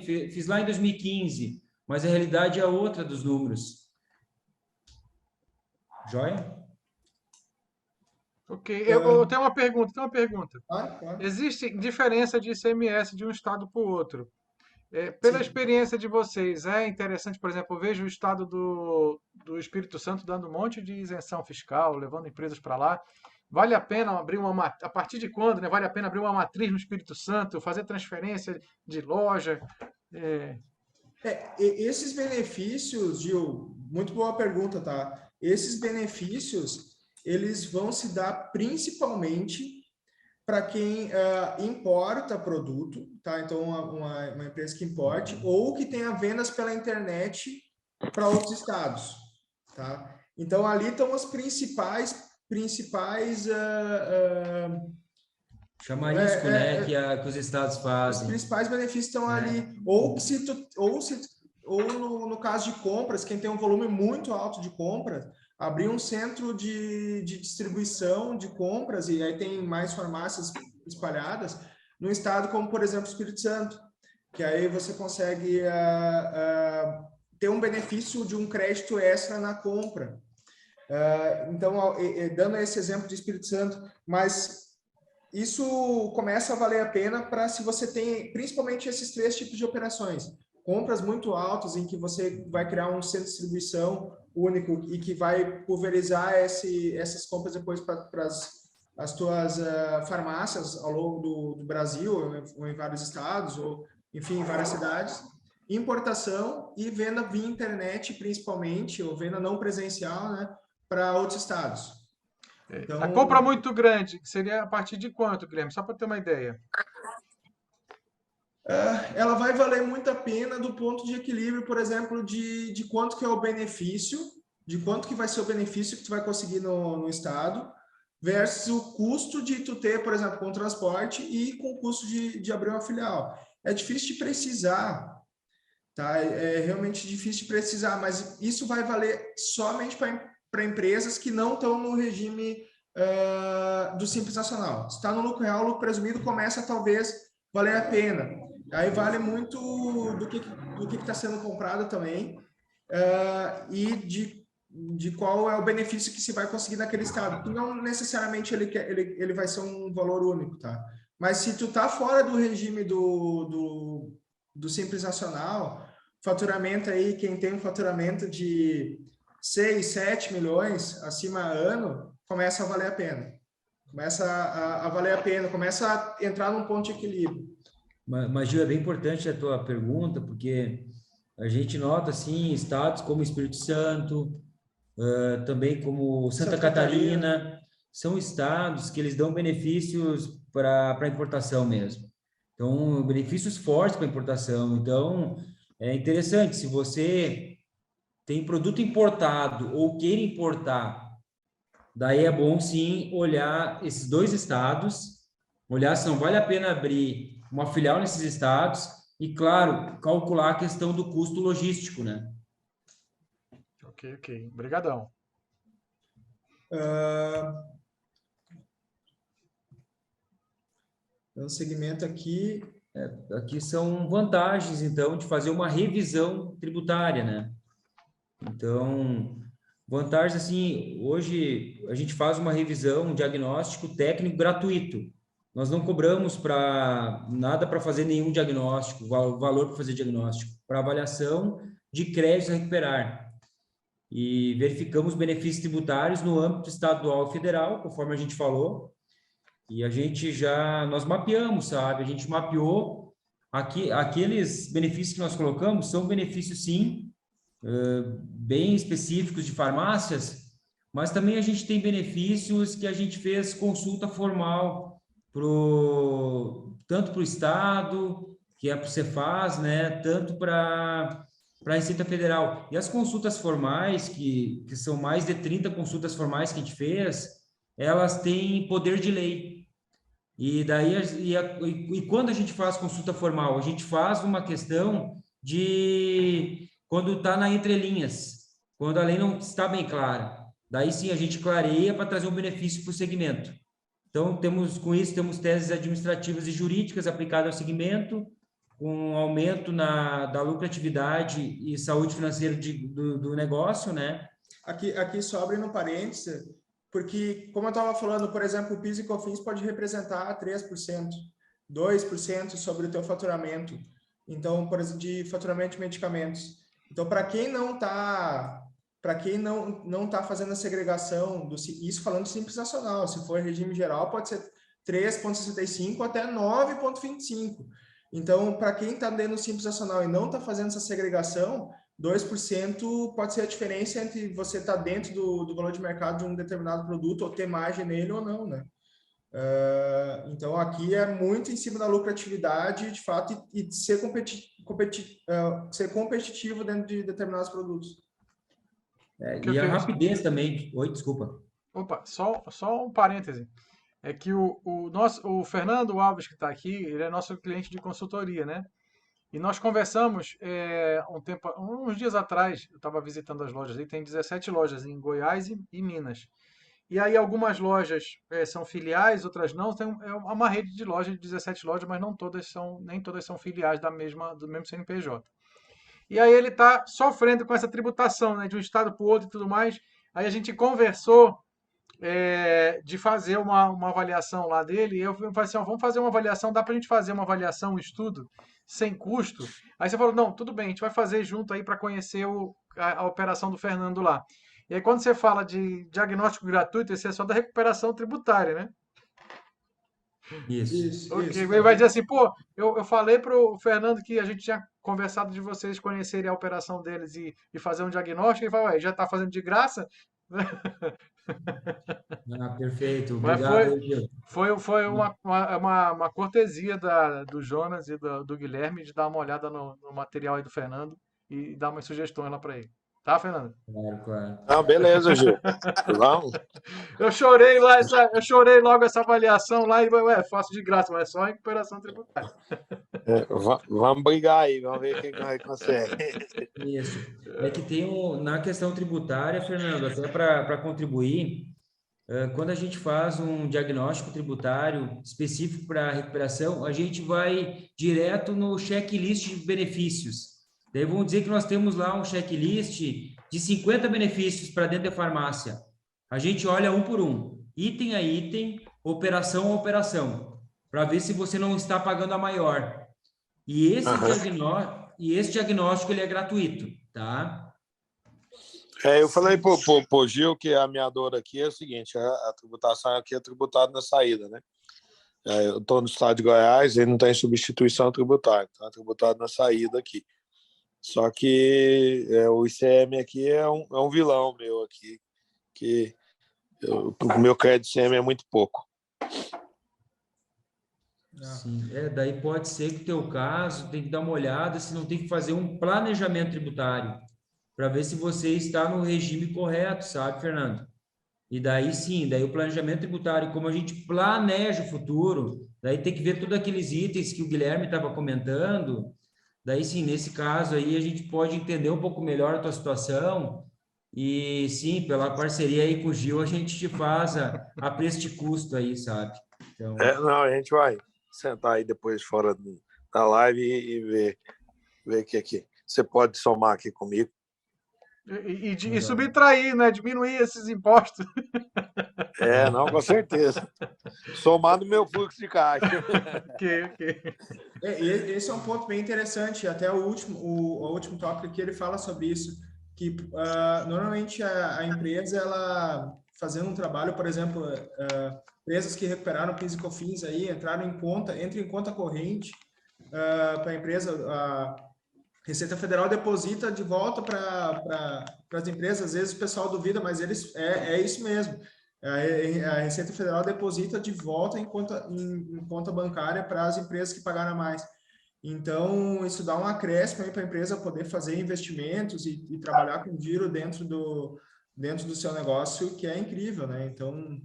fiz lá em 2015, mas a realidade é outra dos números. Joia? Ok, eu tenho uma pergunta, Claro. Existe diferença de ICMS de um estado para o outro? Pela Sim. experiência de vocês, é interessante, por exemplo, eu vejo o estado do Espírito Santo dando um monte de isenção fiscal, levando empresas para lá. Vale a pena abrir a partir de quando, né? Vale a pena abrir uma matriz no Espírito Santo, fazer transferência de loja? Esses benefícios, Gil, muito boa pergunta, tá? Esses benefícios, eles vão se dar principalmente para quem importa produto, tá? Então, uma empresa que importe ou que tenha vendas pela internet para outros estados, tá? Então, ali estão os principais Chamarisco, né, que os estados os fazem. principais benefícios estão ali. Ou no caso de compras, quem tem um volume muito alto de compras, abrir um centro de distribuição de compras, e aí tem mais farmácias espalhadas, no estado como, por exemplo, o Espírito Santo, que aí você consegue ter um benefício de um crédito extra na compra. Então, dando esse exemplo de Espírito Santo, mas isso começa a valer a pena para se você tem, principalmente esses 3 tipos de operações. Compras muito altas em que você vai criar um centro de distribuição único e que vai pulverizar essas compras depois para as tuas farmácias ao longo do Brasil, ou em vários estados, ou enfim, em várias cidades. Importação e venda via internet, principalmente, ou venda não presencial, né, para outros estados. A compra muito grande, seria a partir de quanto, Guilherme? Só para ter uma ideia. Ela vai valer muito a pena do ponto de equilíbrio, por exemplo, de quanto que é o benefício, de quanto que vai ser o benefício que tu vai conseguir no estado, versus o custo de tu ter, por exemplo, com o transporte e com o custo de abrir uma filial. É difícil de precisar, tá? É realmente difícil de precisar, mas isso vai valer somente para empresas que não estão no regime do Simples Nacional. Se está no lucro real, o lucro presumido começa a talvez valer a pena. Aí vale muito do que está sendo comprado também e de qual é o benefício que se vai conseguir naquele estado. Não necessariamente ele vai ser um valor único, tá? Mas se tu tá fora do regime do Simples Nacional, faturamento aí, quem tem um faturamento de 6, 7 milhões acima ano, começa a valer a pena. Começa a valer a pena, começa a entrar num ponto de equilíbrio. Mas, Gil, é bem importante a tua pergunta, porque a gente nota, assim, estados como Espírito Santo, também como Santa Catarina, são estados que eles dão benefícios para importação mesmo. Então, benefícios fortes para importação. Então, é interessante, se você tem produto importado ou queira importar, daí é bom, sim, olhar esses 2 estados, olhar se não vale a pena abrir uma filial nesses estados e, claro, calcular a questão do custo logístico, né? Ok. Obrigadão. No segmento aqui... Aqui são vantagens, então, de fazer uma revisão tributária, né? Então, vantagens, assim, hoje a gente faz uma revisão, um diagnóstico técnico gratuito. Nós não cobramos nada para fazer nenhum diagnóstico, valor para fazer diagnóstico, para avaliação de créditos a recuperar. E verificamos benefícios tributários no âmbito estadual e federal, conforme a gente falou. E nós mapeamos, sabe? A gente mapeou aqueles benefícios que nós colocamos, são benefícios, sim, bem específicos de farmácias, mas também a gente tem benefícios que a gente fez consulta formal tanto para o Estado, que é para o Cefaz, né? Tanto para a Receita Federal. E as consultas formais, que são mais de 30 consultas formais que a gente fez, elas têm poder de lei. E daí, e quando a gente faz consulta formal, a gente faz uma questão de quando está na entrelinhas, quando a lei não está bem clara. Daí sim a gente clareia para trazer um benefício para o segmento. Então, com isso, temos teses administrativas e jurídicas aplicadas ao segmento, com aumento da lucratividade e saúde financeira do negócio, né? Aqui só abre no parênteses, porque, como eu estava falando, por exemplo, o PIS e COFINS pode representar 3%, 2% sobre o teu faturamento. Então, por exemplo, de faturamento de medicamentos. Então, para quem não está fazendo a segregação, isso falando de Simples Nacional, se for regime geral, pode ser 3,65 até 9,25. Então, para quem está dentro do Simples Nacional e não está fazendo essa segregação, 2% pode ser a diferença entre você estar dentro do valor de mercado de um determinado produto ou ter margem nele ou não, né? Então, aqui é muito em cima da lucratividade, de fato, e de ser competitivo dentro de determinados produtos. E a rapidez também. Oi, desculpa. Opa, só um parêntese. É que o Fernando Alves, que está aqui, ele é nosso cliente de consultoria, né? E nós conversamos uns dias atrás, eu estava visitando as lojas, ele tem 17 lojas em Goiás e Minas. E aí algumas lojas são filiais, outras não. É uma rede de lojas de 17 lojas, mas nem todas são filiais do mesmo CNPJ. E aí ele está sofrendo com essa tributação, né, de um estado para o outro e tudo mais. Aí a gente conversou de fazer uma avaliação lá dele. E eu falei assim, ó, vamos fazer uma avaliação, dá para a gente fazer uma avaliação, um estudo, sem custo? Aí você falou, não, tudo bem, a gente vai fazer junto aí para conhecer a operação do Fernando lá. E aí quando você fala de diagnóstico gratuito, esse é só da recuperação tributária, né? Isso. Ok, ele vai dizer assim, pô, eu falei pro Fernando que a gente tinha conversado de vocês conhecerem a operação deles e fazer um diagnóstico, e ele fala, ué, já está fazendo de graça? Perfeito. Mas Obrigado, Gil. foi uma cortesia do Jonas e do Guilherme de dar uma olhada no material aí do Fernando e dar umas sugestões lá para ele. Tá, Fernando? Claro. Ah, beleza, Gil. Vamos. Eu chorei logo essa avaliação lá e faço de graça, mas é só recuperação tributária. Vamos brigar aí, vamos ver quem consegue. Isso. É que tem na questão tributária, Fernando, até para contribuir, quando a gente faz um diagnóstico tributário específico para recuperação, a gente vai direto no checklist de benefícios. Daí vamos dizer que nós temos lá um checklist de 50 benefícios para dentro da farmácia. A gente olha um por um, item a item, operação a operação, para ver se você não está pagando a maior. E esse diagnóstico ele é gratuito, tá? Eu falei pro Gil que a minha dor aqui é o seguinte, a tributação aqui é tributada na saída, né? Eu estou no estado de Goiás e não tem substituição tributária, então é tributado na saída aqui. Só que o ICM aqui é um vilão meu aqui, que o meu crédito ICM é muito pouco. Sim, daí pode ser que o teu caso tem que dar uma olhada se não tem que fazer um planejamento tributário para ver se você está no regime correto, sabe, Fernando? E daí sim, daí o planejamento tributário, como a gente planeja o futuro, daí tem que ver todos aqueles itens que o Guilherme estava comentando. Daí sim, nesse caso aí a gente pode entender um pouco melhor a tua situação E sim, pela parceria aí com o Gil, a gente te faz a preço de custo aí, sabe? Então, Não, a gente vai sentar aí depois fora da live e ver o que você pode somar aqui comigo. E subtrair, né? Diminuir esses impostos. Não, com certeza. Somar no meu fluxo de caixa. Ok. Esse é um ponto bem interessante. Até o último tópico que ele fala sobre isso, que normalmente a empresa, ela fazendo um trabalho, por exemplo, empresas que recuperaram PIS e COFINS aí, entra em conta corrente para a empresa, a Receita Federal deposita de volta para as empresas. Às vezes o pessoal duvida, mas é isso mesmo. A Receita Federal deposita de volta em conta bancária para as empresas que pagaram mais. Então, isso dá um acréscimo para a empresa poder fazer investimentos e trabalhar com giro dentro do seu negócio, que é incrível, né? Então,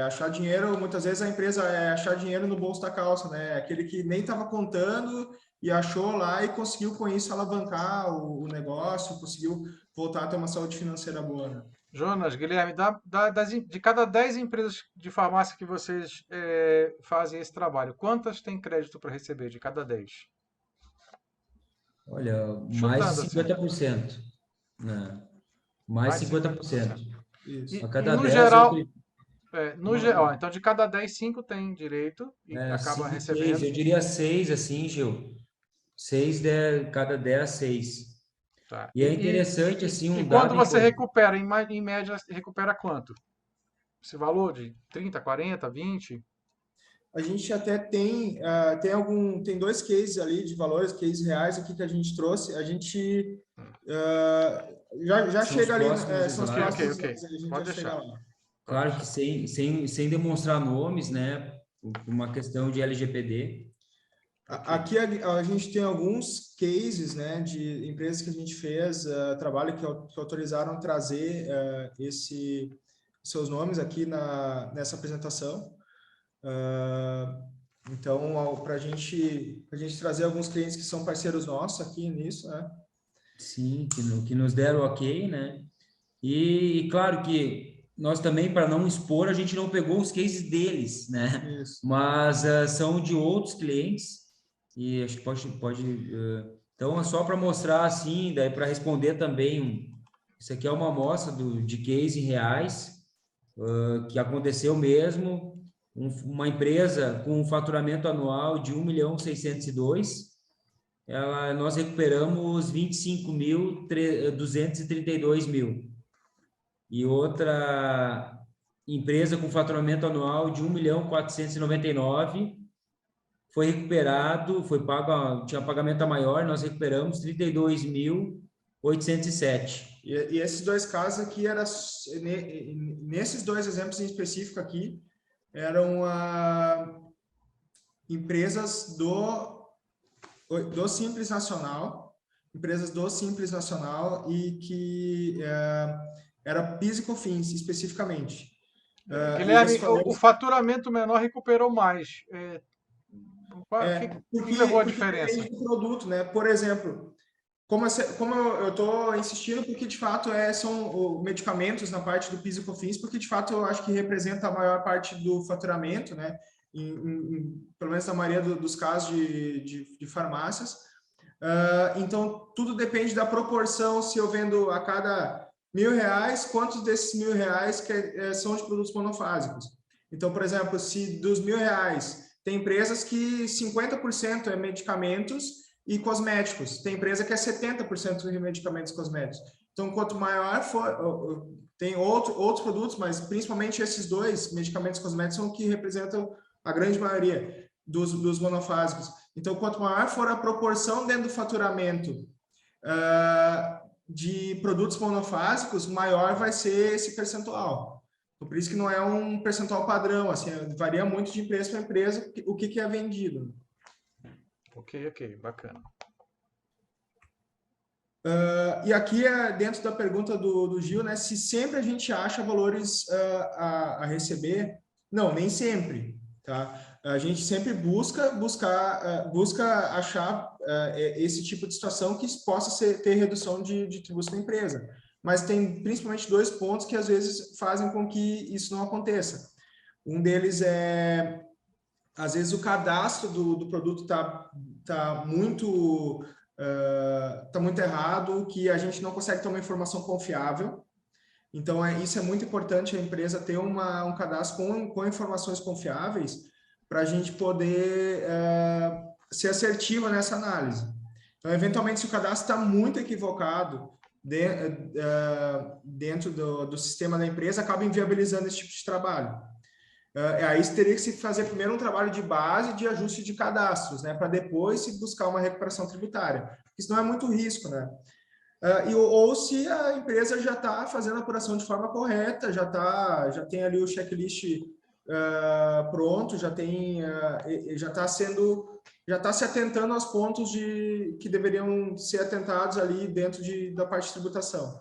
achar dinheiro, muitas vezes a empresa achar dinheiro no bolso da calça, né? Aquele que nem estava contando e achou lá e conseguiu com isso alavancar o negócio, conseguiu voltar a ter uma saúde financeira boa, né? Jonas, Guilherme, de cada 10 empresas de farmácia que vocês fazem esse trabalho, quantas têm crédito para receber de cada 10? olha, mais Chutando de assim. 50%. Né? Mais de 50%. Isso. A cada no 10, geral, Uma- então de cada 10, 5 têm direito e acaba 5, 6, recebendo. eu diria 6, assim, Gil. 6, cada 10, 6. Tá. E é interessante, assim, E um quando dado você importante. recupera, em média, recupera quanto? Esse valor de 30, 40, 20? A gente até tem dois cases ali de valores, cases reais aqui que a gente trouxe. A gente já São os chega ali, próximos são os slides. próximos Ok. slides, a gente Pode já chega deixar. lá. Claro que sem demonstrar nomes, né? Por uma questão de LGPD. Aqui a gente tem alguns cases, né, de empresas que a gente fez trabalho que autorizaram trazer seus nomes aqui nessa apresentação. Então, para a gente trazer alguns clientes que são parceiros nossos aqui nisso, né? Sim, que nos deram ok, né? E claro que nós também, para não expor, a gente não pegou os cases deles, né? Isso. Mas são de outros clientes e acho que pode então é só para mostrar assim, daí para responder também, isso aqui é uma amostra de case reais que aconteceu mesmo, uma empresa com um faturamento anual de 1.602.000, nós recuperamos 25.232.000. E outra empresa com faturamento anual de 1.499.000 foi recuperado, tinha pagamento a maior, nós recuperamos 32.807. E esses dois casos aqui, nesses dois exemplos em específico aqui, eram empresas do Simples Nacional, e que era PIS e COFINS especificamente. Guilherme, o faturamento menor recuperou mais. O que levou a diferença? Depende do produto, né? Por exemplo, como eu estou insistindo, porque de fato são medicamentos na parte do PIS e COFINS, porque de fato eu acho que representa a maior parte do faturamento, né? Pelo menos na maioria dos casos de farmácias. Então, tudo depende da proporção. Se eu vendo a cada R$1.000, quantos desses R$1.000 são de produtos monofásicos? Então, por exemplo, se dos R$1.000, tem empresas que 50% é medicamentos e cosméticos. Tem empresa que é 70% de medicamentos e cosméticos. Então, quanto maior for... Tem outros produtos, mas principalmente esses dois, medicamentos e cosméticos, são o que representam a grande maioria dos monofásicos. Então, quanto maior for a proporção dentro do faturamento de produtos monofásicos, maior vai ser esse percentual. Por isso que não é um percentual padrão, assim, varia muito de empresa para empresa o que é vendido. Ok, bacana. E aqui dentro da pergunta do Gil, né, se sempre a gente acha valores a receber. Não, nem sempre, tá? A gente sempre busca achar esse tipo de situação que possa ter redução de tributos na empresa. mas tem principalmente 2 pontos que às vezes fazem com que isso não aconteça. Um deles é, às vezes, o cadastro do produto tá muito errado, que a gente não consegue ter uma informação confiável. Então, isso é muito importante, a empresa ter um cadastro com informações confiáveis para a gente poder ser assertiva nessa análise. Então, eventualmente, se o cadastro está muito equivocado dentro do sistema da empresa, acaba inviabilizando esse tipo de trabalho. Aí teria que se fazer primeiro um trabalho de base de ajuste de cadastros, né, para depois se buscar uma recuperação tributária. Isso não é muito risco, né? Ou se a empresa já está fazendo a apuração de forma correta, já tem ali o checklist pronto, já está se atentando aos pontos que deveriam ser atentados ali dentro da parte de tributação.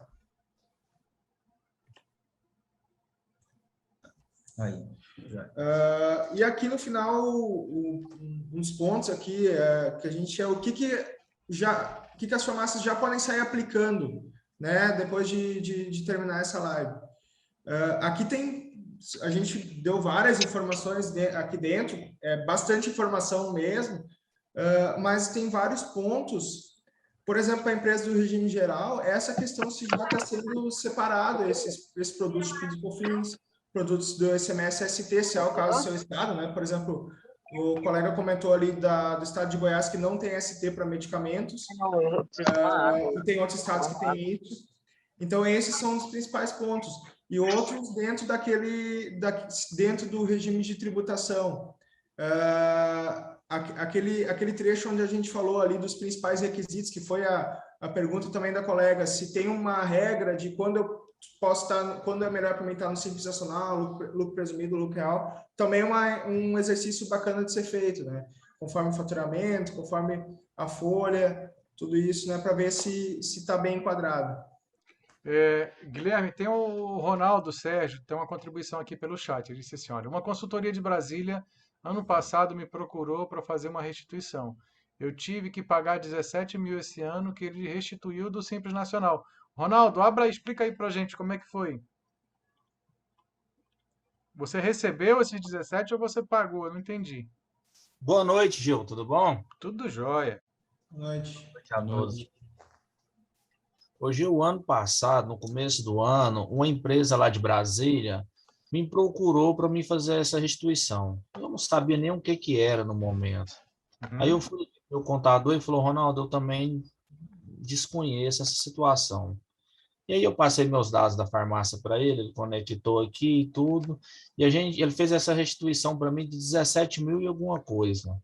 Aí. E aqui no final, uns pontos aqui que a gente o que as farmácias já podem sair aplicando, né, depois de terminar essa live. Aqui a gente deu várias informações aqui dentro, bastante informação mesmo, mas tem vários pontos. Por exemplo, a empresa do regime geral, essa questão se já está sendo separado, esses produtos de PIS e COFINS, produtos do ICMS-ST, se é o caso do seu estado, né? Por exemplo, o colega comentou ali do estado de Goiás que não tem ST para medicamentos, e tem outros estados que têm isso. Então, esses são os principais pontos. E outros dentro dentro do regime de tributação. Aquele trecho onde a gente falou ali dos principais requisitos, que foi a pergunta também da colega, se tem uma regra de quando é melhor para mim estar no Simples Nacional, lucro presumido, lucro real, também é um exercício bacana de ser feito, né? Conforme o faturamento, conforme a folha, tudo isso, né? Para ver se está bem enquadrado. Guilherme, tem o Ronaldo Sérgio, tem uma contribuição aqui pelo chat. Ele disse assim: olha, uma consultoria de Brasília, ano passado, me procurou para fazer uma restituição. Eu tive que pagar 17 mil esse ano, que ele restituiu do Simples Nacional. Ronaldo, explica aí pra gente como é que foi. Você recebeu esses 17 ou você pagou? Eu não entendi. Boa noite, Gil, tudo bom? Tudo jóia. Boa noite. Boa noite a todos. Hoje, o ano passado, no começo do ano, uma empresa lá de Brasília me procurou para me fazer essa restituição. Eu não sabia nem o que era no momento. Aí eu fui meu contador e falou: Ronaldo, eu também desconheço essa situação. E aí eu passei meus dados da farmácia para ele conectou aqui e tudo, e ele fez essa restituição para mim de 17 mil e alguma coisa.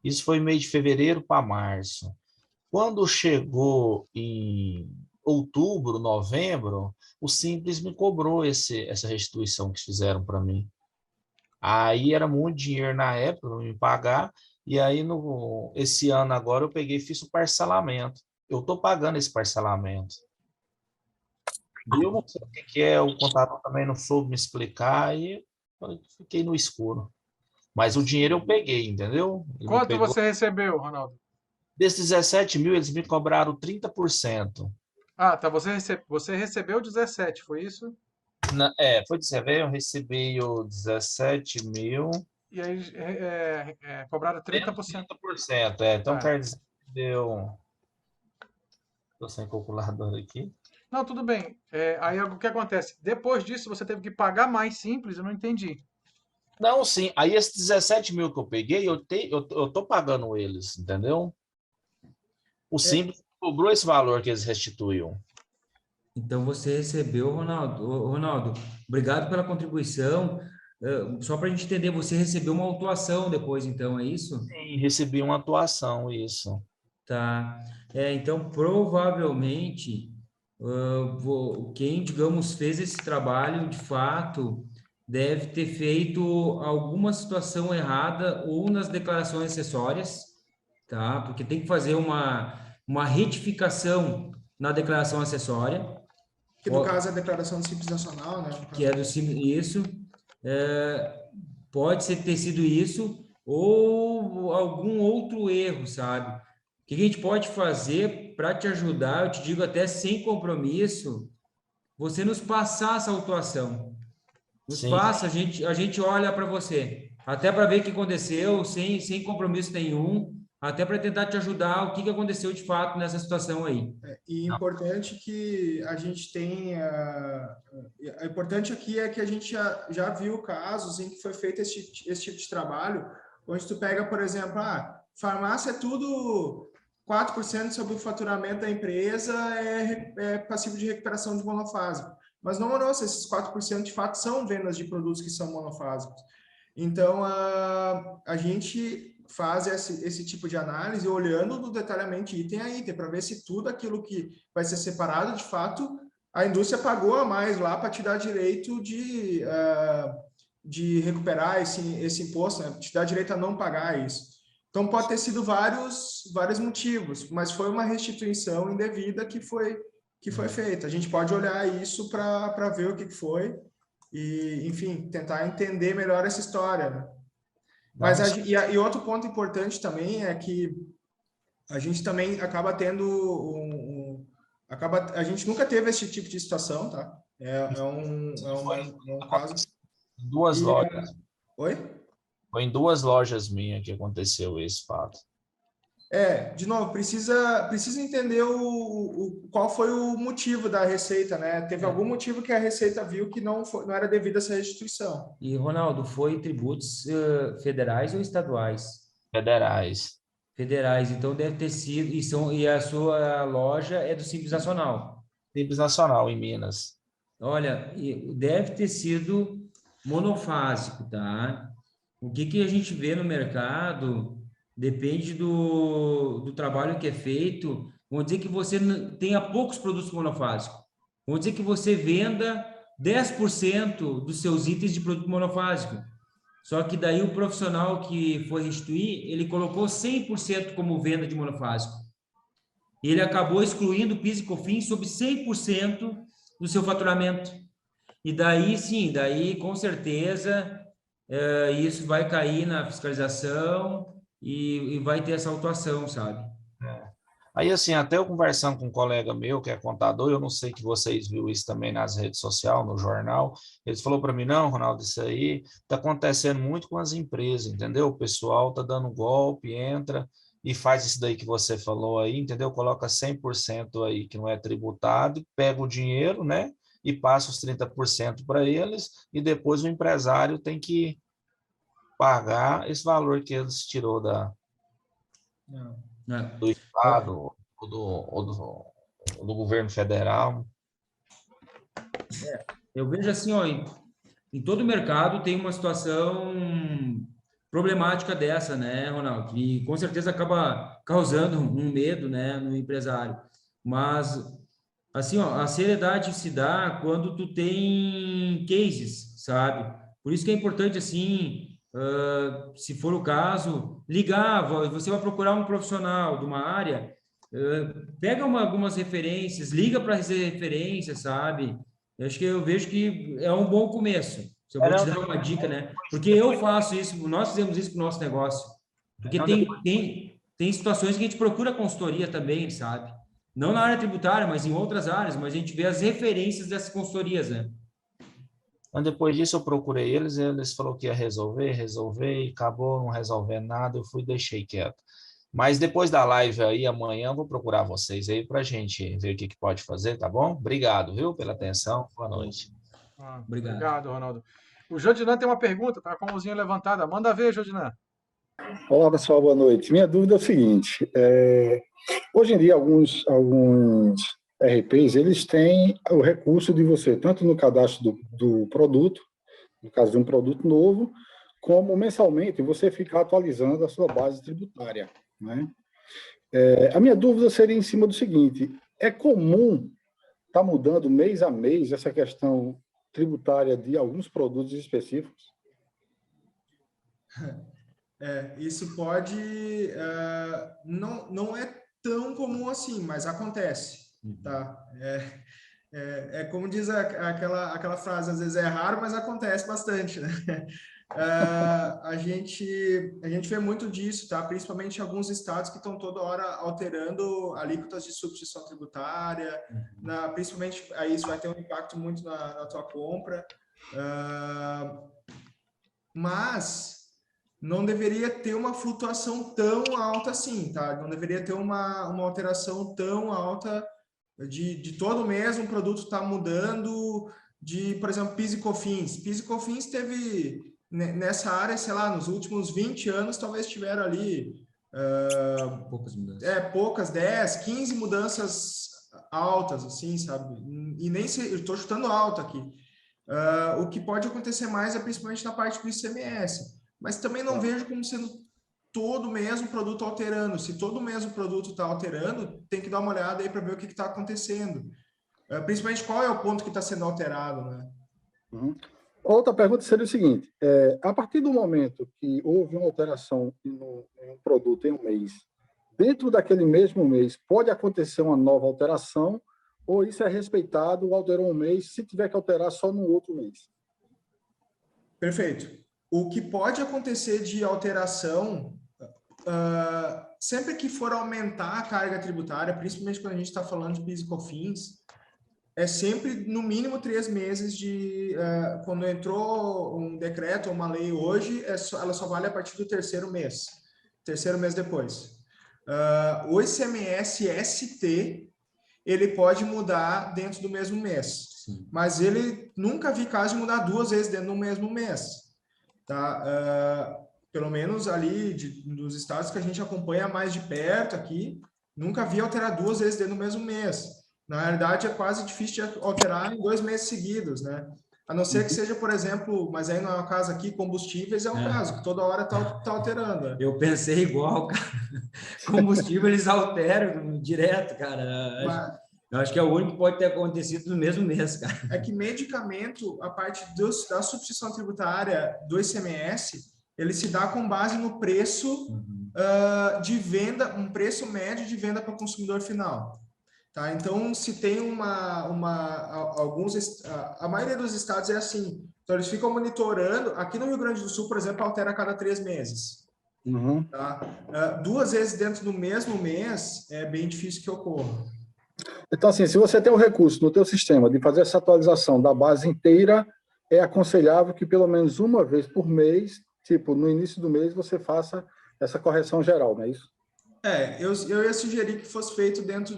Isso foi mês de fevereiro para março. Quando chegou em outubro, novembro, o Simples me cobrou essa restituição que fizeram para mim. Aí era muito dinheiro na época para me pagar, e aí esse ano agora eu peguei e fiz o parcelamento. Eu estou pagando esse parcelamento. Eu não sei o que é, o contador também não soube me explicar e eu fiquei no escuro. Mas o dinheiro eu peguei, entendeu? Quanto você recebeu, Ronaldo? Desses 17 mil, eles me cobraram 30%. Ah, tá. Você recebeu 17, foi isso? Foi de eu recebi o 17 mil. E aí cobraram 30%. 30%, então quer dizer que deu... Estou sem calculador aqui. Não, tudo bem. Aí o que acontece? Depois disso, você teve que pagar mais Simples, eu não entendi. Não, sim. Aí esses 17 mil que eu peguei, eu tô pagando eles, entendeu? O Simples cobrou esse valor que eles restituíam. Então, você recebeu, Ronaldo. Ronaldo, obrigado pela contribuição. Só para a gente entender, você recebeu uma autuação depois, então, é isso? Sim, recebi uma atuação, isso. Tá. Então, provavelmente, quem, digamos, fez esse trabalho, de fato, deve ter feito alguma situação errada ou nas declarações acessórias, tá? Porque tem que fazer uma retificação na declaração acessória. Que no caso é a declaração do Simples Nacional, né? Que é do Simples, isso. Pode ter sido isso ou algum outro erro, sabe? O que a gente pode fazer para te ajudar, eu te digo até sem compromisso, você nos passar essa autuação. Nos Sim. passa, a gente olha para você, até para ver o que aconteceu, sem compromisso nenhum, até para tentar te ajudar o que aconteceu de fato nessa situação aí. E importante que a gente tenha... É importante aqui é que a gente já viu casos em que foi feito esse tipo de trabalho, onde tu pega, por exemplo, farmácia é tudo 4% sobre o faturamento da empresa é passivo de recuperação de monofásico. Mas não, nossa, esses 4% de fato são vendas de produtos que são monofásicos. Então, a gente faz esse tipo de análise olhando no detalhamento item a item, para ver se tudo aquilo que vai ser separado, de fato, a indústria pagou a mais lá para te dar direito de recuperar esse imposto, né? Te dar direito a não pagar isso. Então, pode ter sido vários motivos, mas foi uma restituição indevida que foi feita. A gente pode olhar isso para ver o que foi e, enfim, tentar entender melhor essa história, né? Mas e outro ponto importante também é que a gente também acaba tendo a gente nunca teve esse tipo de situação, tá? É um caso. Duas lojas. Oi? Foi em 2 lojas minhas que aconteceu esse fato. De novo, precisa entender qual foi o motivo da Receita, né? Teve algum motivo que a Receita viu que não era devida essa restituição. E, Ronaldo, foi tributos federais ou estaduais? Federais. Federais, então deve ter sido, e a sua loja é do Simples Nacional. Simples Nacional, em Minas. Olha, deve ter sido monofásico, tá? O que a gente vê no mercado depende do trabalho que é feito. Vamos dizer que você tenha poucos produtos monofásicos. Vamos dizer que você venda 10% dos seus itens de produto monofásico. Só que daí o profissional que foi restituir, ele colocou 100% como venda de monofásico. E ele acabou excluindo PIS e COFINS sobre 100% do seu faturamento. E daí, sim, com certeza, isso vai cair na fiscalização e vai ter essa autuação, sabe? Aí, assim, até eu conversando com um colega meu, que é contador, eu não sei que vocês viram isso também nas redes sociais, no jornal, ele falou para mim, não, Ronaldo, isso aí está acontecendo muito com as empresas, entendeu? O pessoal está dando golpe, entra e faz isso daí que você falou aí, entendeu? Coloca 100% aí que não é tributado, pega o dinheiro, né? E passa os 30% para eles, e depois o empresário tem que pagar esse valor que eles tirou do Estado ou do governo federal. Eu vejo assim, ó, em todo mercado tem uma situação problemática dessa, né, Ronaldo? E com certeza acaba causando um medo, né, no empresário. Mas, assim, ó, a seriedade se dá quando tu tem cases, sabe? Por isso que é importante, assim, se for o caso, ligar, você vai procurar um profissional de uma área, pega algumas referências, liga para receber referências, sabe? Eu vejo que é um bom começo. Se eu vou te dar uma dica, né? Porque eu faço isso, nós fizemos isso com o nosso negócio. Porque tem situações que a gente procura consultoria também, sabe? Não na área tributária, mas em outras áreas, mas a gente vê as referências dessas consultorias, né? Então, depois disso, eu procurei eles falaram que ia resolver, e acabou não resolvendo nada, eu fui e deixei quieto. Mas depois da live aí, amanhã, eu vou procurar vocês aí para a gente ver o que pode fazer, tá bom? Obrigado, viu, pela atenção. Boa noite. Obrigado, Ronaldo. O Jodinan tem uma pergunta, tá com a mãozinha levantada. Manda ver, Jodinan. Olá, pessoal, boa noite. Minha dúvida é o seguinte, hoje em dia alguns RPs, eles têm o recurso de você, tanto no cadastro do produto, no caso de um produto novo, como mensalmente você ficar atualizando a sua base tributária, né? A minha dúvida seria em cima do seguinte, é comum estar mudando mês a mês essa questão tributária de alguns produtos específicos? Isso pode... não é tão comum assim, mas acontece, tá? Como diz aquela frase, às vezes é raro, mas acontece bastante, né? a gente vê muito disso, tá? Principalmente em alguns estados que estão toda hora alterando alíquotas de substituição tributária, principalmente aí isso vai ter um impacto muito na tua compra, mas não deveria ter uma flutuação tão alta assim, tá? Não deveria ter uma alteração tão alta de todo mês um produto está mudando, por exemplo, PIS e COFINS. PIS e COFINS teve, nessa área, sei lá, nos últimos 20 anos, talvez tiveram ali Poucas mudanças. Poucas, 10, 15 mudanças altas, assim, sabe? E nem se, eu estou chutando alto aqui. O que pode acontecer mais é principalmente na parte do ICMS. Mas também não vejo como sendo todo mês o produto alterando. Se todo mês o produto está alterando, tem que dar uma olhada aí para ver o que está acontecendo. Principalmente qual é o ponto que está sendo alterado, né? Outra pergunta seria o seguinte, a partir do momento que houve uma alteração em um produto em um mês, dentro daquele mesmo mês, pode acontecer uma nova alteração ou isso é respeitado, alterou um mês, se tiver que alterar só no outro mês? Perfeito. O que pode acontecer de alteração, sempre que for aumentar a carga tributária, principalmente quando a gente está falando de PIS e COFINS, é sempre no mínimo 3 meses quando entrou um decreto ou uma lei hoje, ela só vale a partir do terceiro mês depois. O ICMS ST, ele pode mudar dentro do mesmo mês, Sim. mas ele nunca vi caso de mudar 2 vezes dentro do mesmo mês. Tá? Pelo menos ali dos estados que a gente acompanha mais de perto aqui, nunca vi alterar 2 vezes dentro do mesmo mês. Na realidade, é quase difícil de alterar em 2 meses seguidos, né? A não ser que seja, por exemplo, mas aí não é o caso aqui, combustíveis é um caso, que toda hora tá alterando. Né? Eu pensei igual, cara. Combustível eles alteram direto, cara. Eu acho que é o único que pode ter acontecido no mesmo mês, cara. É que medicamento, a parte da substituição tributária do ICMS, ele se dá com base no preço de venda, um preço médio de venda para o consumidor final. Tá? Então, se tem a maioria dos estados é assim. Então, eles ficam monitorando. Aqui no Rio Grande do Sul, por exemplo, altera a cada 3 meses. Tá? 2 vezes dentro do mesmo mês é bem difícil que ocorra. Então, assim, se você tem um recurso no teu sistema de fazer essa atualização da base inteira, é aconselhável que pelo menos uma vez por mês, tipo, no início do mês, você faça essa correção geral, não é isso? Eu ia sugerir que fosse feito dentro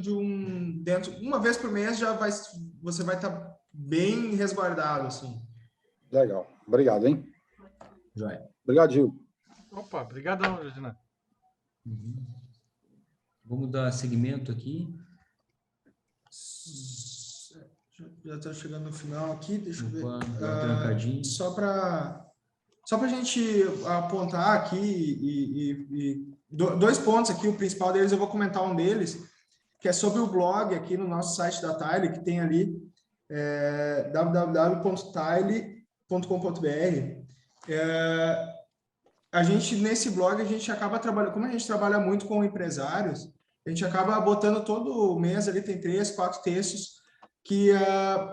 uma vez por mês, você vai estar bem resguardado, assim. Legal. Obrigado, hein? Joia. Obrigado, Gil. Opa, brigadão, Regina. Vamos dar seguimento aqui. Já está chegando no final aqui, deixa eu ver. Só para a gente apontar aqui e 2 pontos aqui, o principal deles, eu vou comentar um deles, que é sobre o blog aqui no nosso site da Tile, que tem ali www.tile.com.br. A gente, nesse blog, a gente acaba trabalhando, como a gente trabalha muito com empresários, a gente acaba botando todo mês ali, tem 3, 4 textos, que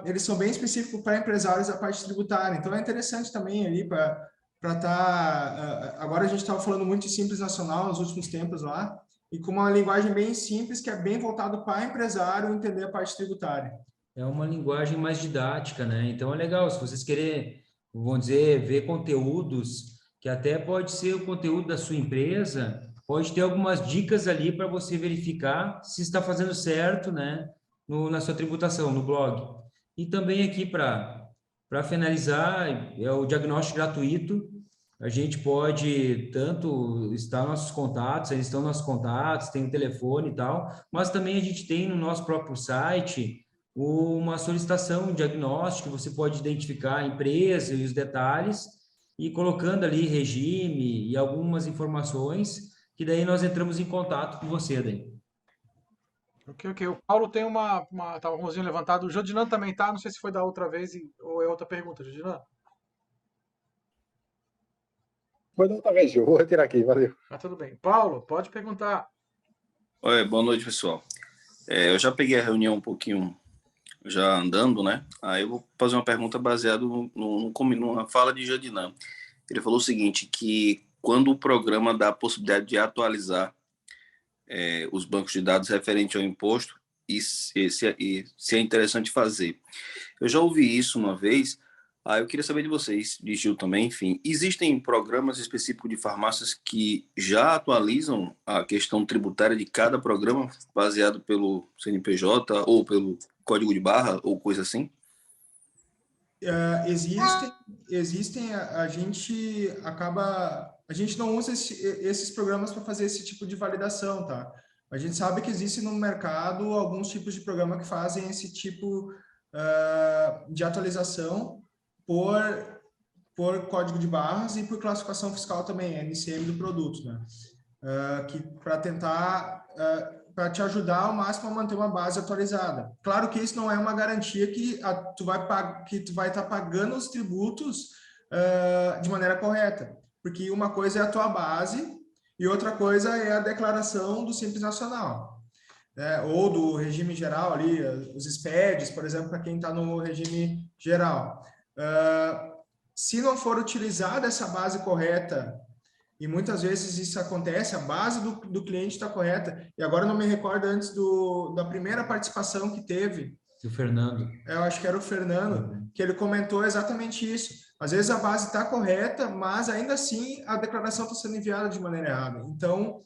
eles são bem específicos para empresários a parte tributária. Então, é interessante também ali para estar... agora a gente estava falando muito de Simples Nacional nos últimos tempos lá, e com uma linguagem bem simples, que é bem voltado para empresário entender a parte tributária. É uma linguagem mais didática, né? Então, é legal, se vocês querem, vamos dizer, ver conteúdos, que até pode ser o conteúdo da sua empresa, pode ter algumas dicas ali para você verificar se está fazendo certo, né? Na sua tributação, no blog. E também aqui, para finalizar, é o diagnóstico gratuito. A gente pode tanto estar nossos contatos, eles estão nossos contatos, tem o telefone e tal, mas também a gente tem no nosso próprio site uma solicitação, um diagnóstico, você pode identificar a empresa e os detalhes, e colocando ali regime e algumas informações, que daí nós entramos em contato com você daí. Ok. O Paulo tem tá uma mãozinha levantada. O Jodinan também tá. Não sei se foi da outra vez ou é outra pergunta, Jodinan. Foi da outra vez, Gil. Vou retirar aqui. Valeu. Tá tudo bem. Paulo, pode perguntar. Oi, boa noite, pessoal. Eu já peguei a reunião um pouquinho já andando, né? Aí eu vou fazer uma pergunta baseada numa fala de Jodinan. Ele falou o seguinte, que quando o programa dá a possibilidade de atualizar os bancos de dados referente ao imposto, e se é interessante fazer. Eu já ouvi isso uma vez, eu queria saber de vocês, de Gil também, enfim, existem programas específicos de farmácias que já atualizam a questão tributária de cada programa, baseado pelo CNPJ ou pelo código de barra ou coisa assim? Existem, a gente não usa esses programas para fazer esse tipo de validação, tá? A gente sabe que existe no mercado alguns tipos de programa que fazem esse tipo de atualização por código de barras e por classificação fiscal também, NCM do produto, né? Que para tentar para te ajudar ao máximo a manter uma base atualizada. Claro que isso não é uma garantia que tu vai estar pagando os tributos de maneira correta, porque uma coisa é a tua base e outra coisa é a declaração do Simples Nacional, né? Ou do regime geral ali, os SPEDs, por exemplo, para quem está no regime geral. Se não for utilizada essa base correta, e muitas vezes isso acontece, a base do cliente está correta, e agora não me recordo antes da primeira participação que teve. O Fernando. Eu acho que era o Fernando, que ele comentou exatamente isso. Às vezes a base está correta, mas ainda assim a declaração está sendo enviada de maneira errada. Então,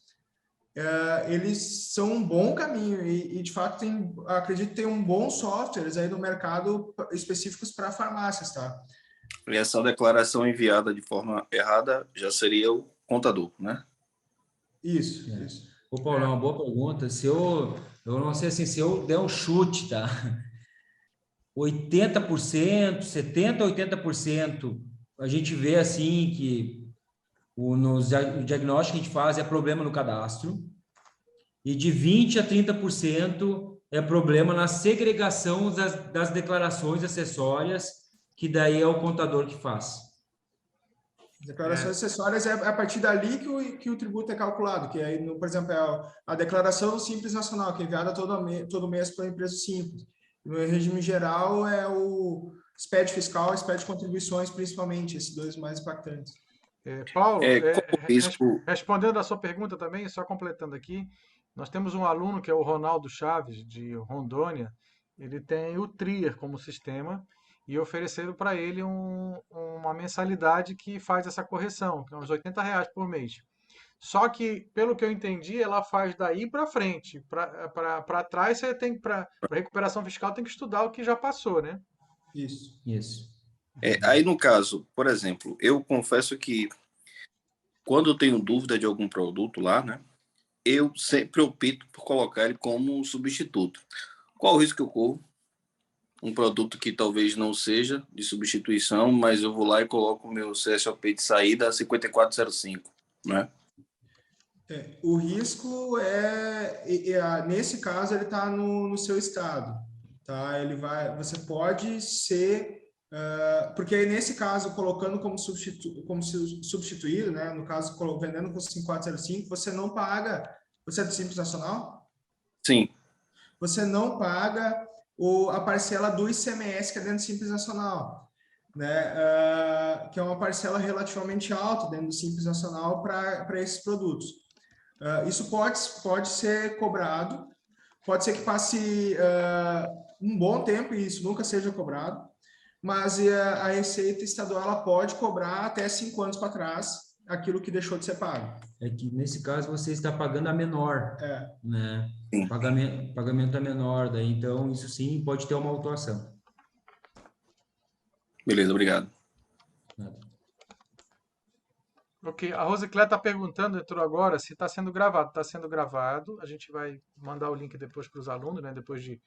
eles são um bom caminho e de fato, acredito que tem bons softwares aí no mercado específicos para farmácias, tá? E essa declaração enviada de forma errada já seria o contador, né? Isso. Ô, Paulo, é uma boa pergunta. Eu não sei assim, se eu der um chute, tá? 80%, 70%, 80%, a gente vê assim que o diagnóstico que a gente faz é problema no cadastro, e de 20% a 30% é problema na segregação das declarações acessórias, que daí é o contador que faz. Declarações acessórias é a partir dali que o tributo é calculado, que aí, por exemplo, é a declaração Simples Nacional, que é enviada todo mês para a empresa simples. No regime geral é o SPED fiscal e SPED contribuições, principalmente, esses dois mais impactantes. Paulo, respondendo a sua pergunta também, só completando aqui, nós temos um aluno que é o Ronaldo Chaves, de Rondônia, ele tem o Trier como sistema, e ofereceram para ele uma mensalidade que faz essa correção, que é uns R$80 por mês. Só que, pelo que eu entendi, ela faz daí para frente. Para trás, você tem para recuperação fiscal tem que estudar o que já passou, né? Isso. Aí, no caso, por exemplo, eu confesso que quando eu tenho dúvida de algum produto lá, né, eu sempre opto por colocar ele como um substituto. Qual o risco que eu corro? Um produto que talvez não seja de substituição, mas eu vou lá e coloco o meu CSOP de saída a 5405, né? O risco nesse caso, ele está no seu estado, tá? Você pode ser, porque aí nesse caso, colocando como substituído, né? No caso, vendendo com 5405, você não paga, você é do Simples Nacional? Sim. Você não paga a parcela do ICMS, que é dentro do Simples Nacional, né? Que é uma parcela relativamente alta dentro do Simples Nacional para esses produtos. Isso pode ser cobrado, pode ser que passe um bom tempo e isso nunca seja cobrado, mas a Receita Estadual ela pode cobrar até 5 anos para trás aquilo que deixou de ser pago. É que nesse caso você está pagando a menor, né? Pagamento a menor, daí então isso sim pode ter uma autuação. Beleza, obrigado. Ok, a Rosiclé está perguntando, entrou agora, se está sendo gravado. Está sendo gravado, a gente vai mandar o link depois para os alunos, né? Depois de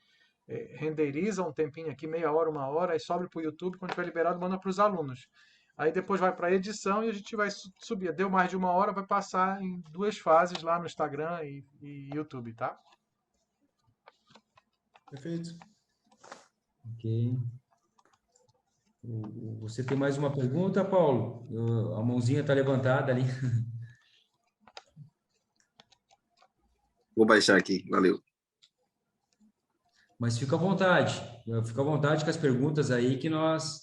renderiza um tempinho aqui, meia hora, uma hora, aí sobe para o YouTube, quando tiver liberado, manda para os alunos. Aí depois vai para a edição e a gente vai subir. Deu mais de uma hora, vai passar em 2 fases lá no Instagram e YouTube, tá? Perfeito. Ok. Você tem mais uma pergunta, Paulo? A mãozinha está levantada ali. Vou baixar aqui, valeu. Mas fica à vontade com as perguntas aí que nós